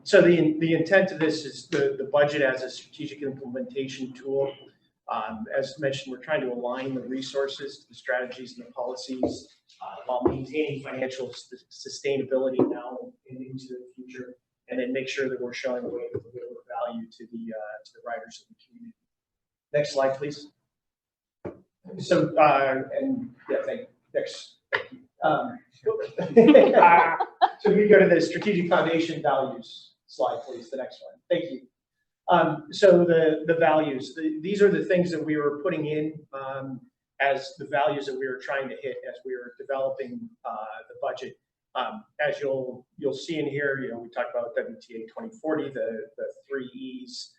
So the intent of this is the budget as a strategic implementation tool. As mentioned, we're trying to align the resources to the strategies and the policies while maintaining financial sustainability now and into the future, and then make sure that we're showing a way to deliver value to the riders in the community. Next slide, please. So, and yeah, next. So we go to the strategic foundation values slide, please. The next one. Thank you. So the values, these are the things that we were putting in as the values that we were trying to hit as we were developing the budget. As you'll see in here, we talked about WTA 2040, the 3 E's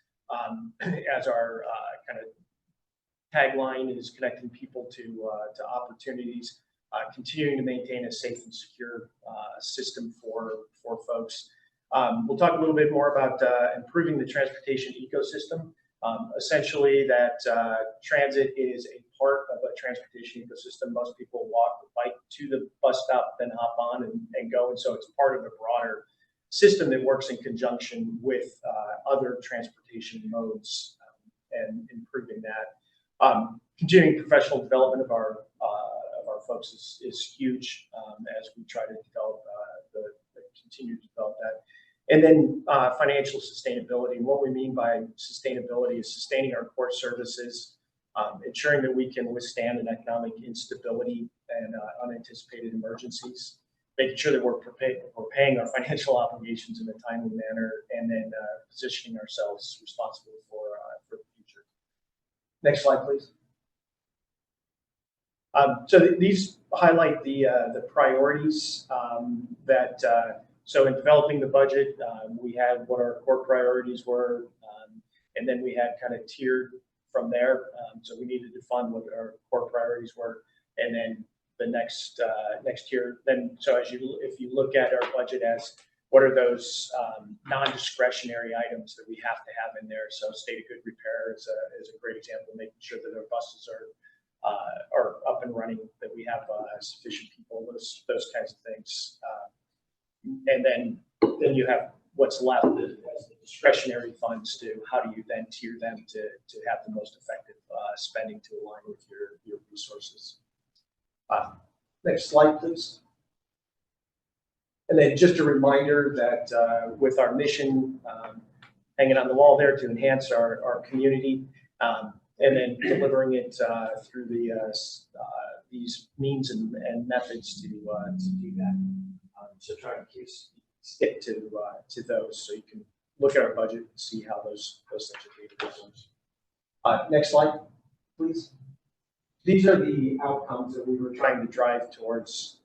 as our kind of tagline is connecting people to opportunities, continuing to maintain a safe and secure system for folks. We'll talk a little bit more about improving the transportation ecosystem. Essentially, that transit is a part of a transportation ecosystem. Most people walk or bike to the bus stop, then hop on and go. And so it's part of a broader system that works in conjunction with other transportation modes and improving that. Continuing professional development of our folks is huge as we try to develop continue to develop that. And then financial sustainability. And what we mean by sustainability is sustaining our core services, ensuring that we can withstand an economic instability and unanticipated emergencies, making sure that we're paying our financial obligations in a timely manner, and then positioning ourselves responsibly for the future. Next slide, please. So these highlight the priorities that. So in developing the budget, we had what our core priorities were, and then we had kind of tiered from there. So we needed to fund what our core priorities were, and then the next tier. Then, so if you look at our budget as what are those non-discretionary items that we have to have in there? So state of good repair is a great example, making sure that our buses are up and running, that we have sufficient people, those kinds of things. And then you have what's left as the discretionary funds to how do you then tier them to have the most effective spending to align with your resources. Next slide, please. And then just a reminder that with our mission hanging on the wall there to enhance our community, and then delivering it through these means and methods to do that. So trying to stick to those, so you can look at our budget and see how those things are being. Next slide, please. These are the outcomes that we were trying to drive towards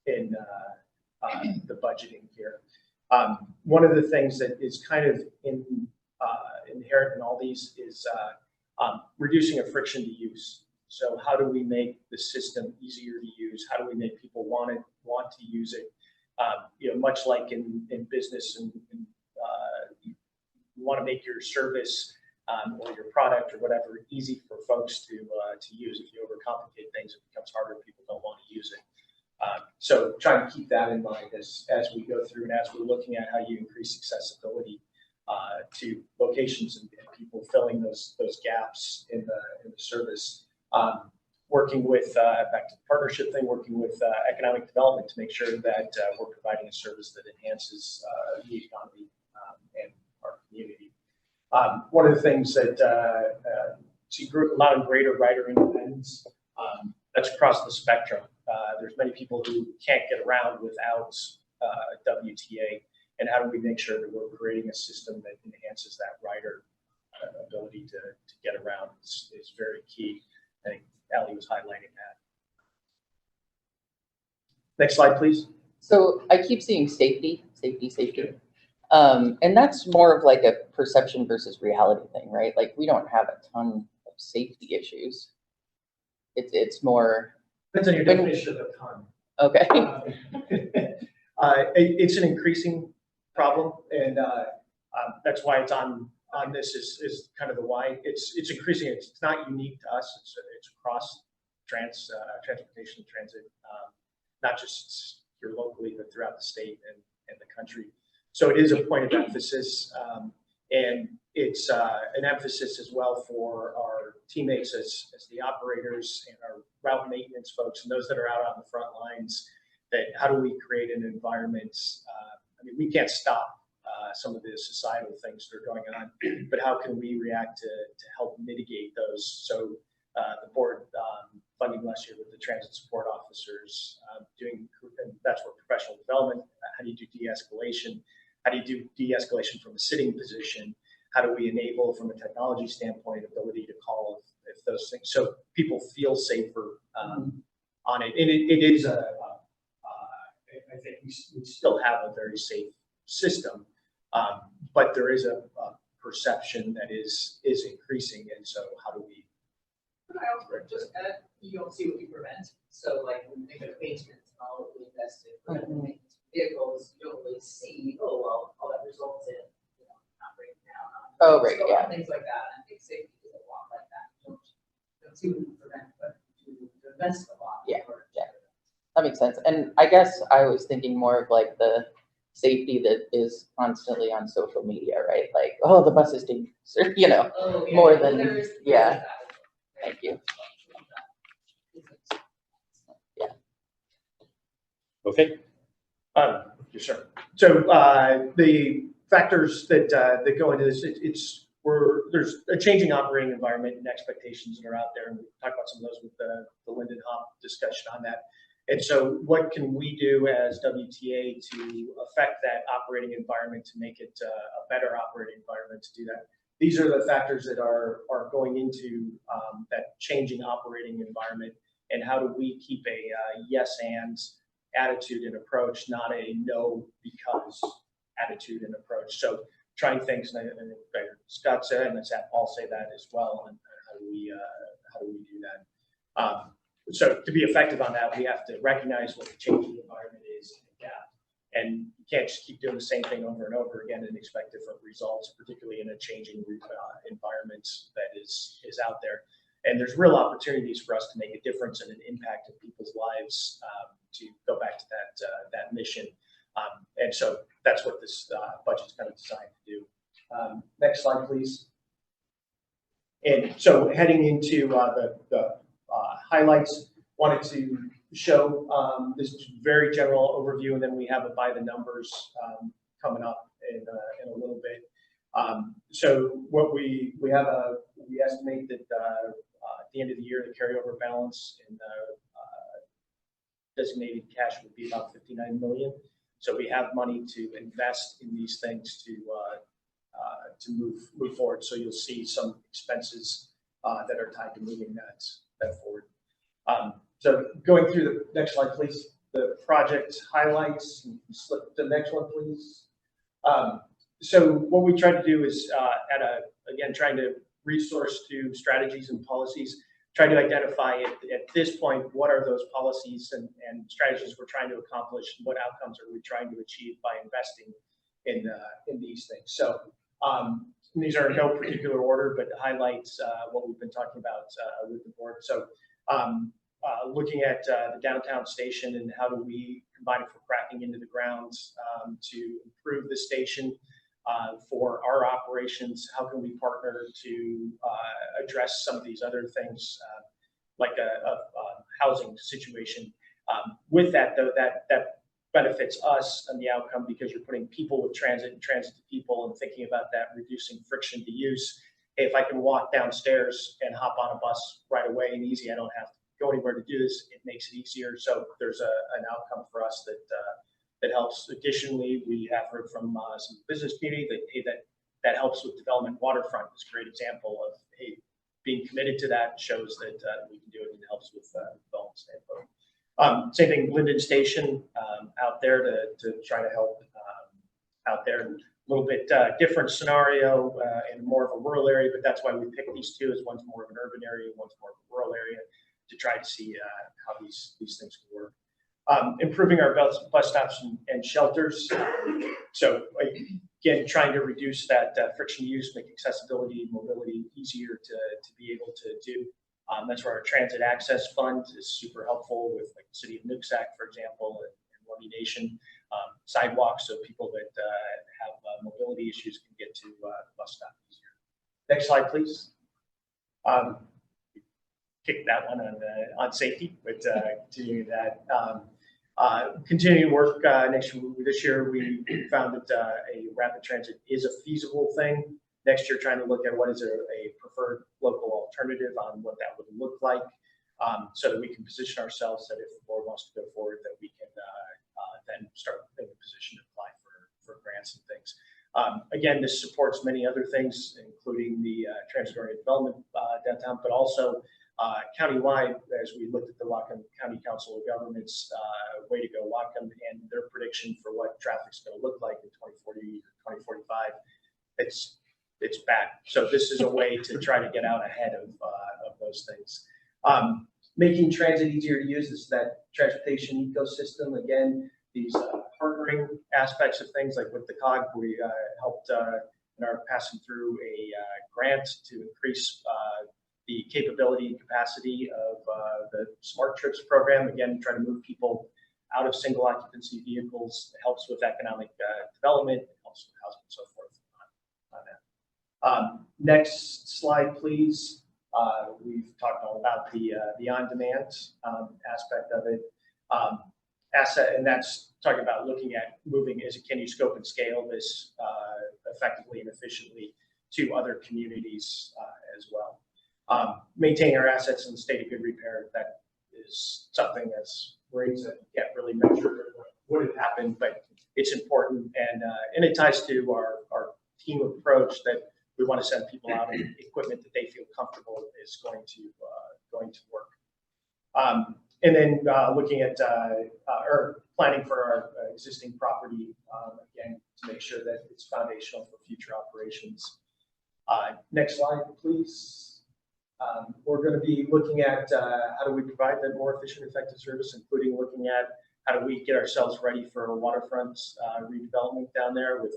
in the budgeting here. One of the things that is kind of inherent in all these is reducing a friction to use. So how do we make the system easier to use? How do we make people want to use it? Much like in business, and you want to make your service or your product or whatever easy for folks to use. If you overcomplicate things, it becomes harder. People don't want to use it. So trying to keep that in mind as we go through and as we're looking at how you increase accessibility to locations and people filling those gaps in the service. Working with, back to the partnership thing, working with economic development to make sure that we're providing a service that enhances the economy and our community. One of the things that see a lot of greater rider independence, that's across the spectrum. There's many people who can't get around without WTA, and how do we make sure that we're creating a system that enhances that rider ability to get around is very key. I think Ali was highlighting that. Next slide, please. So I keep seeing safety. And that's more of like a perception versus reality thing, right? Like we don't have a ton of safety issues. It's more. Depends on your definition of a ton. Okay. It's an increasing problem, and that's why it's on this is kind of the why. It's increasing. It's not unique to us. It's across transportation and transit, not just here locally, but throughout the state and the country. So it is a point of emphasis. And it's an emphasis as well for our teammates as the operators and our route maintenance folks and those that are out on the front lines, that how do we create an environment? I mean, we can't stop some of the societal things that are going on, but how can we react to help mitigate those? So the board funding last year with the transit support officers doing, and that's where professional development, how do you do de-escalation? How do you do de-escalation from a sitting position? How do we enable from a technology standpoint ability to call if those things, so people feel safer on it. And it is I think we still have a very safe system, but there is a perception that is increasing. And so how do we? I also just add, you don't see what you prevent. So like when you think of maintenance and all that we invested for maintenance vehicles, you don't really see, oh, well, all that results in, you know, not breaking down. Oh, right, yeah. Things like that. And I think safety is a lot like that. You don't see what you prevent, but you invest a lot. Yeah, yeah. That makes sense. And I guess I was thinking more of like the safety that is constantly on social media, right? Like, oh, the bus is dangerous, or, you know, more than, yeah. Thank you. Yeah. Okay. Yes, sir. So the factors that go into this, there's a changing operating environment and expectations that are out there, and we talked about some of those with the Linden Hop discussion on that. And so what can we do as WTA to affect that operating environment to make it a better operating environment to do that? These are the factors that are going into that changing operating environment, and how do we keep a yes and attitude and approach, not a no because attitude and approach. So trying things, and Scott said, and Paul say that as well, and how do we do that? So to be effective on that, we have to recognize what the changing environment is and adapt. And you can't just keep doing the same thing over and over again and expect different results, particularly in a changing environment that is out there. And there's real opportunities for us to make a difference and an impact in people's lives to go back to that mission. And so that's what this budget's kind of designed to do. Next slide, please. And so heading into the highlights, wanted to show this very general overview, and then we have a by the numbers coming up in a little bit. So what we estimate that at the end of the year, the carryover balance in designated cash would be about $59 million. So we have money to invest in these things to move forward. So you'll see some expenses that are tied to moving that forward. So going through the next slide, please. The project highlights. Slip to the next one, please. So what we try to do is again, trying to resource to strategies and policies, try to identify at this point, what are those policies and strategies we're trying to accomplish, and what outcomes are we trying to achieve by investing in these things. So these are in no particular order, but highlights what we've been talking about with the board. So looking at the downtown station and how do we combine it for cracking into the grounds to improve the station for our operations. How can we partner to address some of these other things like a housing situation? With that, though, that benefits us and the outcome, because you're putting people with transit and transit to people and thinking about that, reducing friction to use. Hey, if I can walk downstairs and hop on a bus right away and easy, I don't have to go anywhere to do this. It makes it easier. So there's an outcome for us that helps. Additionally, we have heard from some business community that, hey, that helps with development. Waterfront is a great example of, hey, being committed to that shows that we can do it, and it helps with development standpoint. Same thing, Linden Station out there to try to help out there. A little bit different scenario in more of a rural area, but that's why we picked these two, as one's more of an urban area, one's more of a rural area, to try to see how these things can work. Improving our bus stops and shelters. So again, trying to reduce that friction use, make accessibility and mobility easier to be able to do. That's where our transit access fund is super helpful with, like, the city of Nooksack, for example, and Lummi Nation. sidewalks so people that have mobility issues can get to the bus stop easier. Next slide, please. Kick that one on safety, but continuing that. Continuing to work this year, we found that a rapid transit is a feasible thing. Next year, trying to look at what is a preferred local alternative on what that would look like, so that we can position ourselves that if the board wants to go forward, that we can then start in a position to apply for grants and things. Again, this supports many other things, including the transit-oriented development downtown, but also countywide, as we looked at the Whatcom County Council of Governments, way to go Whatcom, and their prediction for what traffic's going to look like in 2040 or 2045, it's bad. So this is a way to try to get out ahead of those things. Making transit easier to use is that transportation ecosystem. Again, these partnering aspects of things, like with the COG, we helped and are passing through a grant to increase the capability and capacity of the Smart Trips program. Again, try to move people out of single occupancy vehicles. It helps with economic development, helps with housing and so forth on that. Next slide, please. We've talked all about the on-demand aspect of it. And that's talking about looking at moving, can you scope and scale this effectively and efficiently to other communities as well. Maintaining our assets in a state of good repair, that is something that's great that you can't really measure what would have happened, but it's important, and it ties to our team approach that we want to send people out in equipment that they feel comfortable is going to work. And then looking at or planning for our existing property, again, to make sure that it's foundational for future operations. Next slide, please. We're going to be looking at how do we provide that more efficient, effective service, including looking at how do we get ourselves ready for a waterfront redevelopment down there with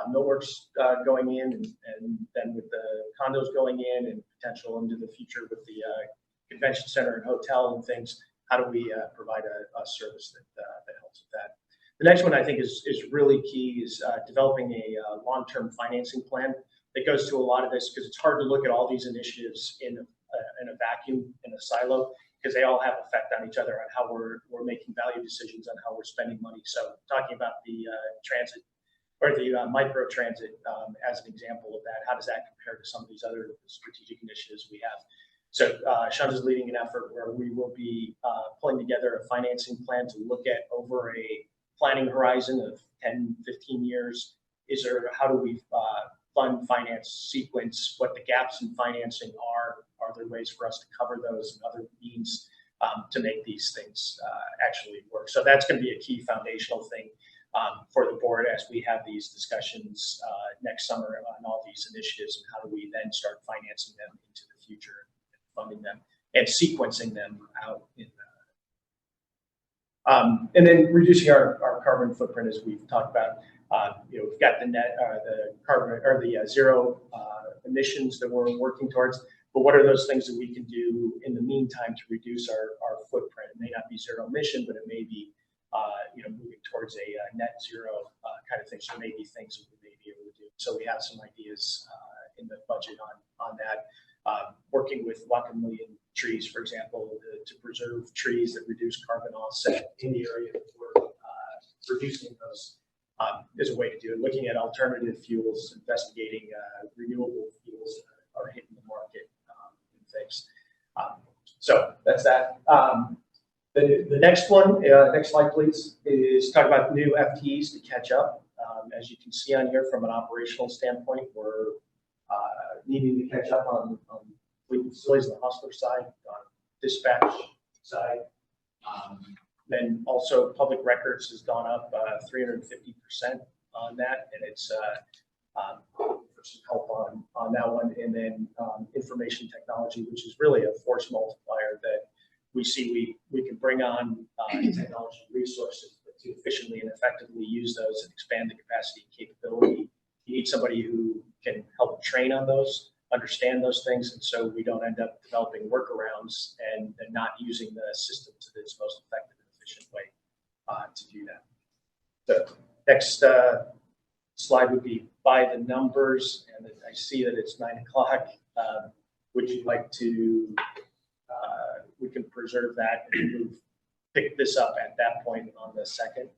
millworks going in, and then with the condos going in, and potential into the future with the convention center and hotel and things. How do we provide a service that helps with that? The next one I think is really key is developing a long-term financing plan that goes to a lot of this, because it's hard to look at all these initiatives in a vacuum, in a silo, because they all have effect on each other on how we're making value decisions on how we're spending money. So talking about the transit or the micro transit as an example of that, how does that compare to some of these other strategic initiatives we have? So Sean is leading an effort where we will be pulling together a financing plan to look at over a planning horizon of 10, 15 years. How do we fund, finance, sequence, what the gaps in financing are? Are there ways for us to cover those and other means to make these things actually work? So that's going to be a key foundational thing for the board as we have these discussions next summer on all these initiatives, and how do we then start financing them into the future, and funding them and sequencing them out in and then reducing our carbon footprint, as we've talked about. We've got the carbon or the zero emissions that we're working towards, but what are those things that we can do in the meantime to reduce our footprint? It may not be zero emission, but it may be moving towards a net zero kind of thing. So maybe things that we may be able to do. So we have some ideas in the budget on that. Working with Whatcom million trees, for example, to preserve trees that reduce carbon offset in the area that we're reducing those is a way to do it. Looking at alternative fuels, investigating renewable fuels that are hitting the market and things. So that's that. The next one, next slide, please, is talk about new FTEs to catch up. As you can see on here, from an operational standpoint, we're needing to catch up on facilities on the hustler side, on dispatch side. Then also public records has gone up 350% on that, and it's for some help on that one. And then information technology, which is really a force multiplier that we see we can bring on technology resources, but to efficiently and effectively use those and expand the capacity and capability, you need somebody who can help train on those, understand those things, and so we don't end up developing workarounds and not using the system to its most effective and efficient way to do that. The next slide would be by the numbers, and I see that it's 9 o'clock. Would you like to, we can preserve that and pick this up at that point on the 2nd?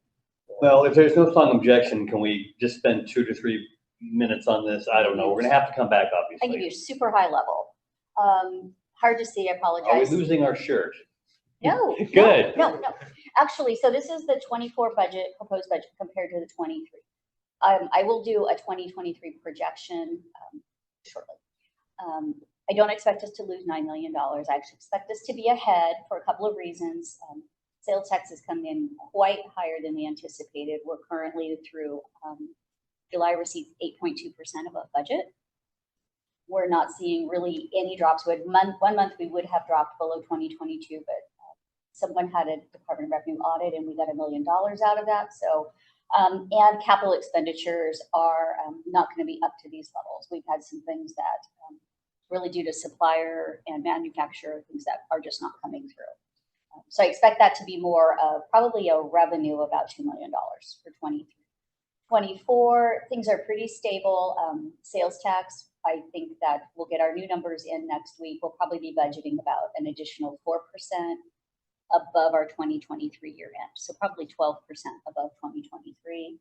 Well, if there's no strong objection, can we just spend 2 to 3 minutes on this? I don't know. We're gonna have to come back, I give you obviously. a super high level. Hard to see, I Are we apologize. losing our shirt? No. Good. No. Actually, so this is the 24 budget, proposed budget compared to the 23. I will do a 2023 projection shortly. I don't expect us to lose $9 million. I actually expect us to be ahead for a couple of reasons. Sales tax has come in quite higher than we anticipated. We're currently through July receipts 8.2% above budget. We're not seeing really any drops. We had one month we would have dropped below 2022, but someone had a Department of Revenue audit and we got $1 million out of that. So, and capital expenditures are not going to be up to these levels. We've had some things that really due to supplier and manufacturer things that are just not coming through. So I expect that to be more of probably a revenue of about $2 million for 23. 24, things are pretty stable. Sales tax, I think that we'll get our new numbers in next week. We'll probably be budgeting about an additional 4% above our 2023 year end. So probably 12% above 2023.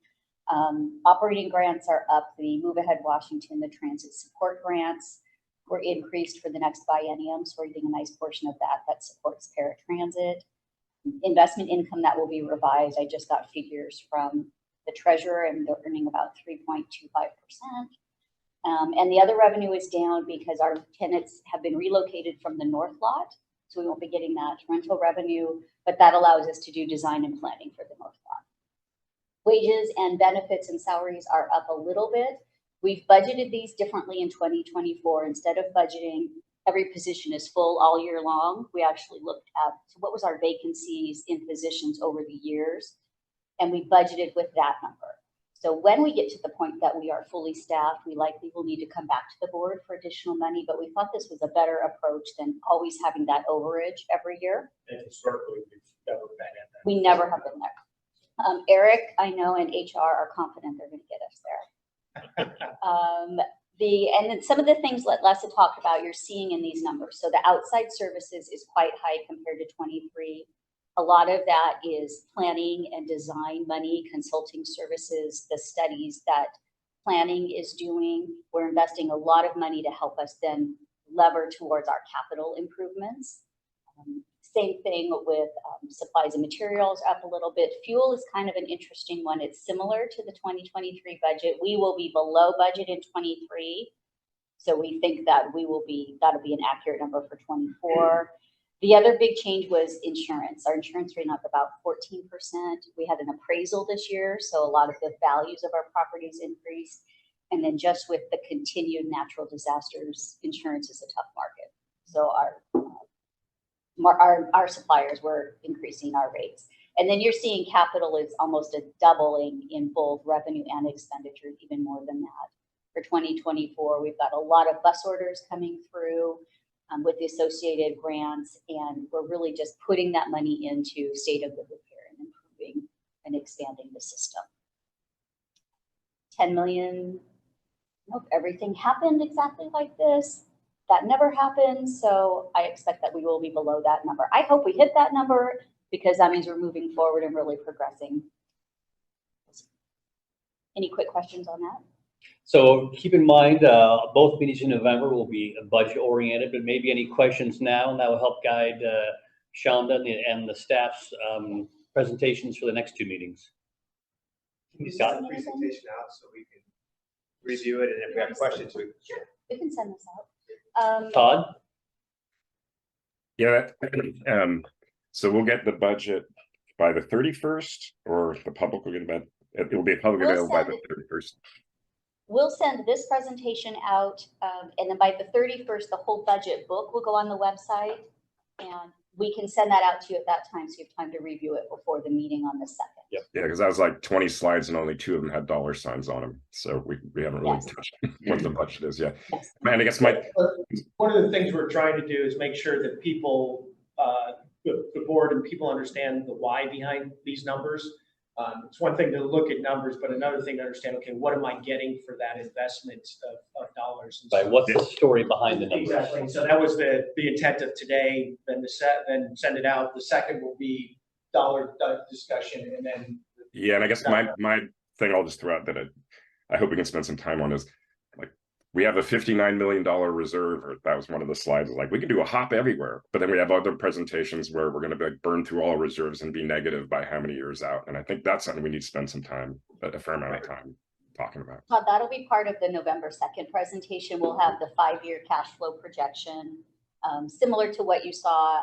Operating grants are up. The Move Ahead Washington, the transit support grants were increased for the next biennium. So we're getting a nice portion of that supports paratransit. Investment income that will be revised. I just got figures from the treasurer and they're earning about 3.25%. And the other revenue is down because our tenants have been relocated from the north lot. So we won't be getting that rental revenue, but that allows us to do design and planning for the north lot. Wages and benefits and salaries are up a little bit. We've budgeted these differently in 2024. Instead of budgeting, every position is full all year long. We actually looked at what was our vacancies in positions over the years, and we budgeted with that number. So when we get to the point that we are fully staffed, we likely will need to come back to the board for additional money, but we thought this was a better approach than always having that overage every year. And historically, we've never been at that. We never have been there. Eric, I know, and HR are confident they're going to get us there. And then some of the things that Lessa talked about, you're seeing in these numbers. So the outside services is quite high compared to 23. A lot of that is planning and design money, consulting services, the studies that planning is doing. We're investing a lot of money to help us then lever towards our capital improvements. Same thing with supplies and materials up a little bit. Fuel is kind of an interesting one. It's similar to the 2023 budget. We will be below budget in 23. So we think that that'll be an accurate number for 24. The other big change was insurance. Our insurance ran up about 14%. We had an appraisal this year, so a lot of the values of our properties increased. And then just with the continued natural disasters, insurance is a tough market. So our suppliers were increasing our rates. And then you're seeing capital is almost a doubling in both revenue and expenditures, even more than that. For 2024, we've got a lot of bus orders coming through with the associated grants, and we're really just putting that money into state of good repair and improving and expanding the system. 10 million, nope, everything happened exactly like this. That never happened, so I expect that we will be below that number. I hope we hit that number because that means we're moving forward and really progressing. Any quick questions on that? So keep in mind, both meetings in November will be budget oriented, but maybe any questions now, and that will help guide Shonda and the staff's presentations for the next two meetings. Can you send the presentation out so we can review it, and if we have questions, we can send this out. Todd? Yeah, so we'll get the budget by the 31st, or the public will get it. It will be publicly available by the 31st. We'll send this presentation out, and then by the 31st, the whole budget book will go on the website, and we can send that out to you at that time, so you have time to review it before the meeting on the 2nd. Yep. Yeah, because that was like 20 slides, and only 2 of them had dollar signs on them. So we haven't really touched what the budget is yet. Yes. Man, I guess Mike. One of the things we're trying to do is make sure that people, the board and people understand the why behind these numbers. It's one thing to look at numbers, but another thing to understand, okay, what am I getting for that investment of dollars? And Right, so- what's the story behind the numbers? Exactly. So that was the intent of today, then then send it out. The second will be dollar discussion, and then. Yeah, and I guess my thing I'll just throw out that I hope we can spend some time on is, like, we have a $59 million reserve, or that was one of the slides, like we can do a hop everywhere, but then we have other presentations where we're going to burn through all reserves and be negative by how many years out. And I think that's something we need to spend some time, a fair amount of time talking about. Todd, that'll be part of the November 2nd presentation. We'll have the 5-year cash flow projection, similar to what you saw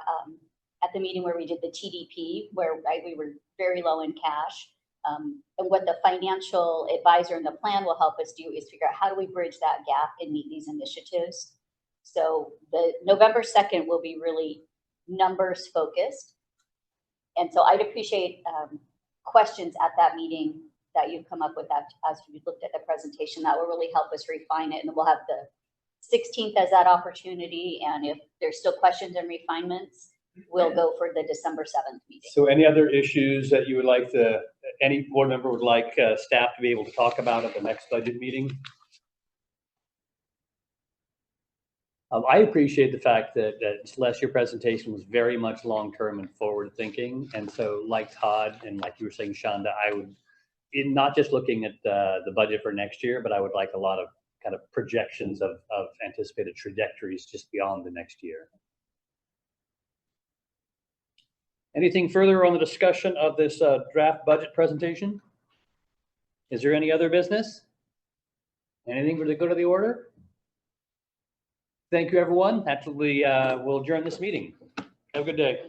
at the meeting where we did the TDP, where we were very low in cash. And what the financial advisor and the plan will help us do is figure out how do we bridge that gap and meet these initiatives. So the November 2nd will be really numbers focused. And so I'd appreciate questions at that meeting that you've come up with that as you looked at the presentation. That will really help us refine it. And we'll have the 16th as that opportunity. And if there's still questions and refinements, we'll go for the December 7th meeting. So any other issues that you would like any board member would like staff to be able to talk about at the next budget meeting? I appreciate the fact that Celeste, your presentation was very much long-term and forward-thinking. And so like Todd and like you were saying, Shonda, I would, not just looking at the budget for next year, but I would like a lot of kind of projections of anticipated trajectories just beyond the next year. Anything further on the discussion of this draft budget presentation? Is there any other business? Anything for the good of the order? Thank you, everyone. We'll adjourn this meeting. Have a good day.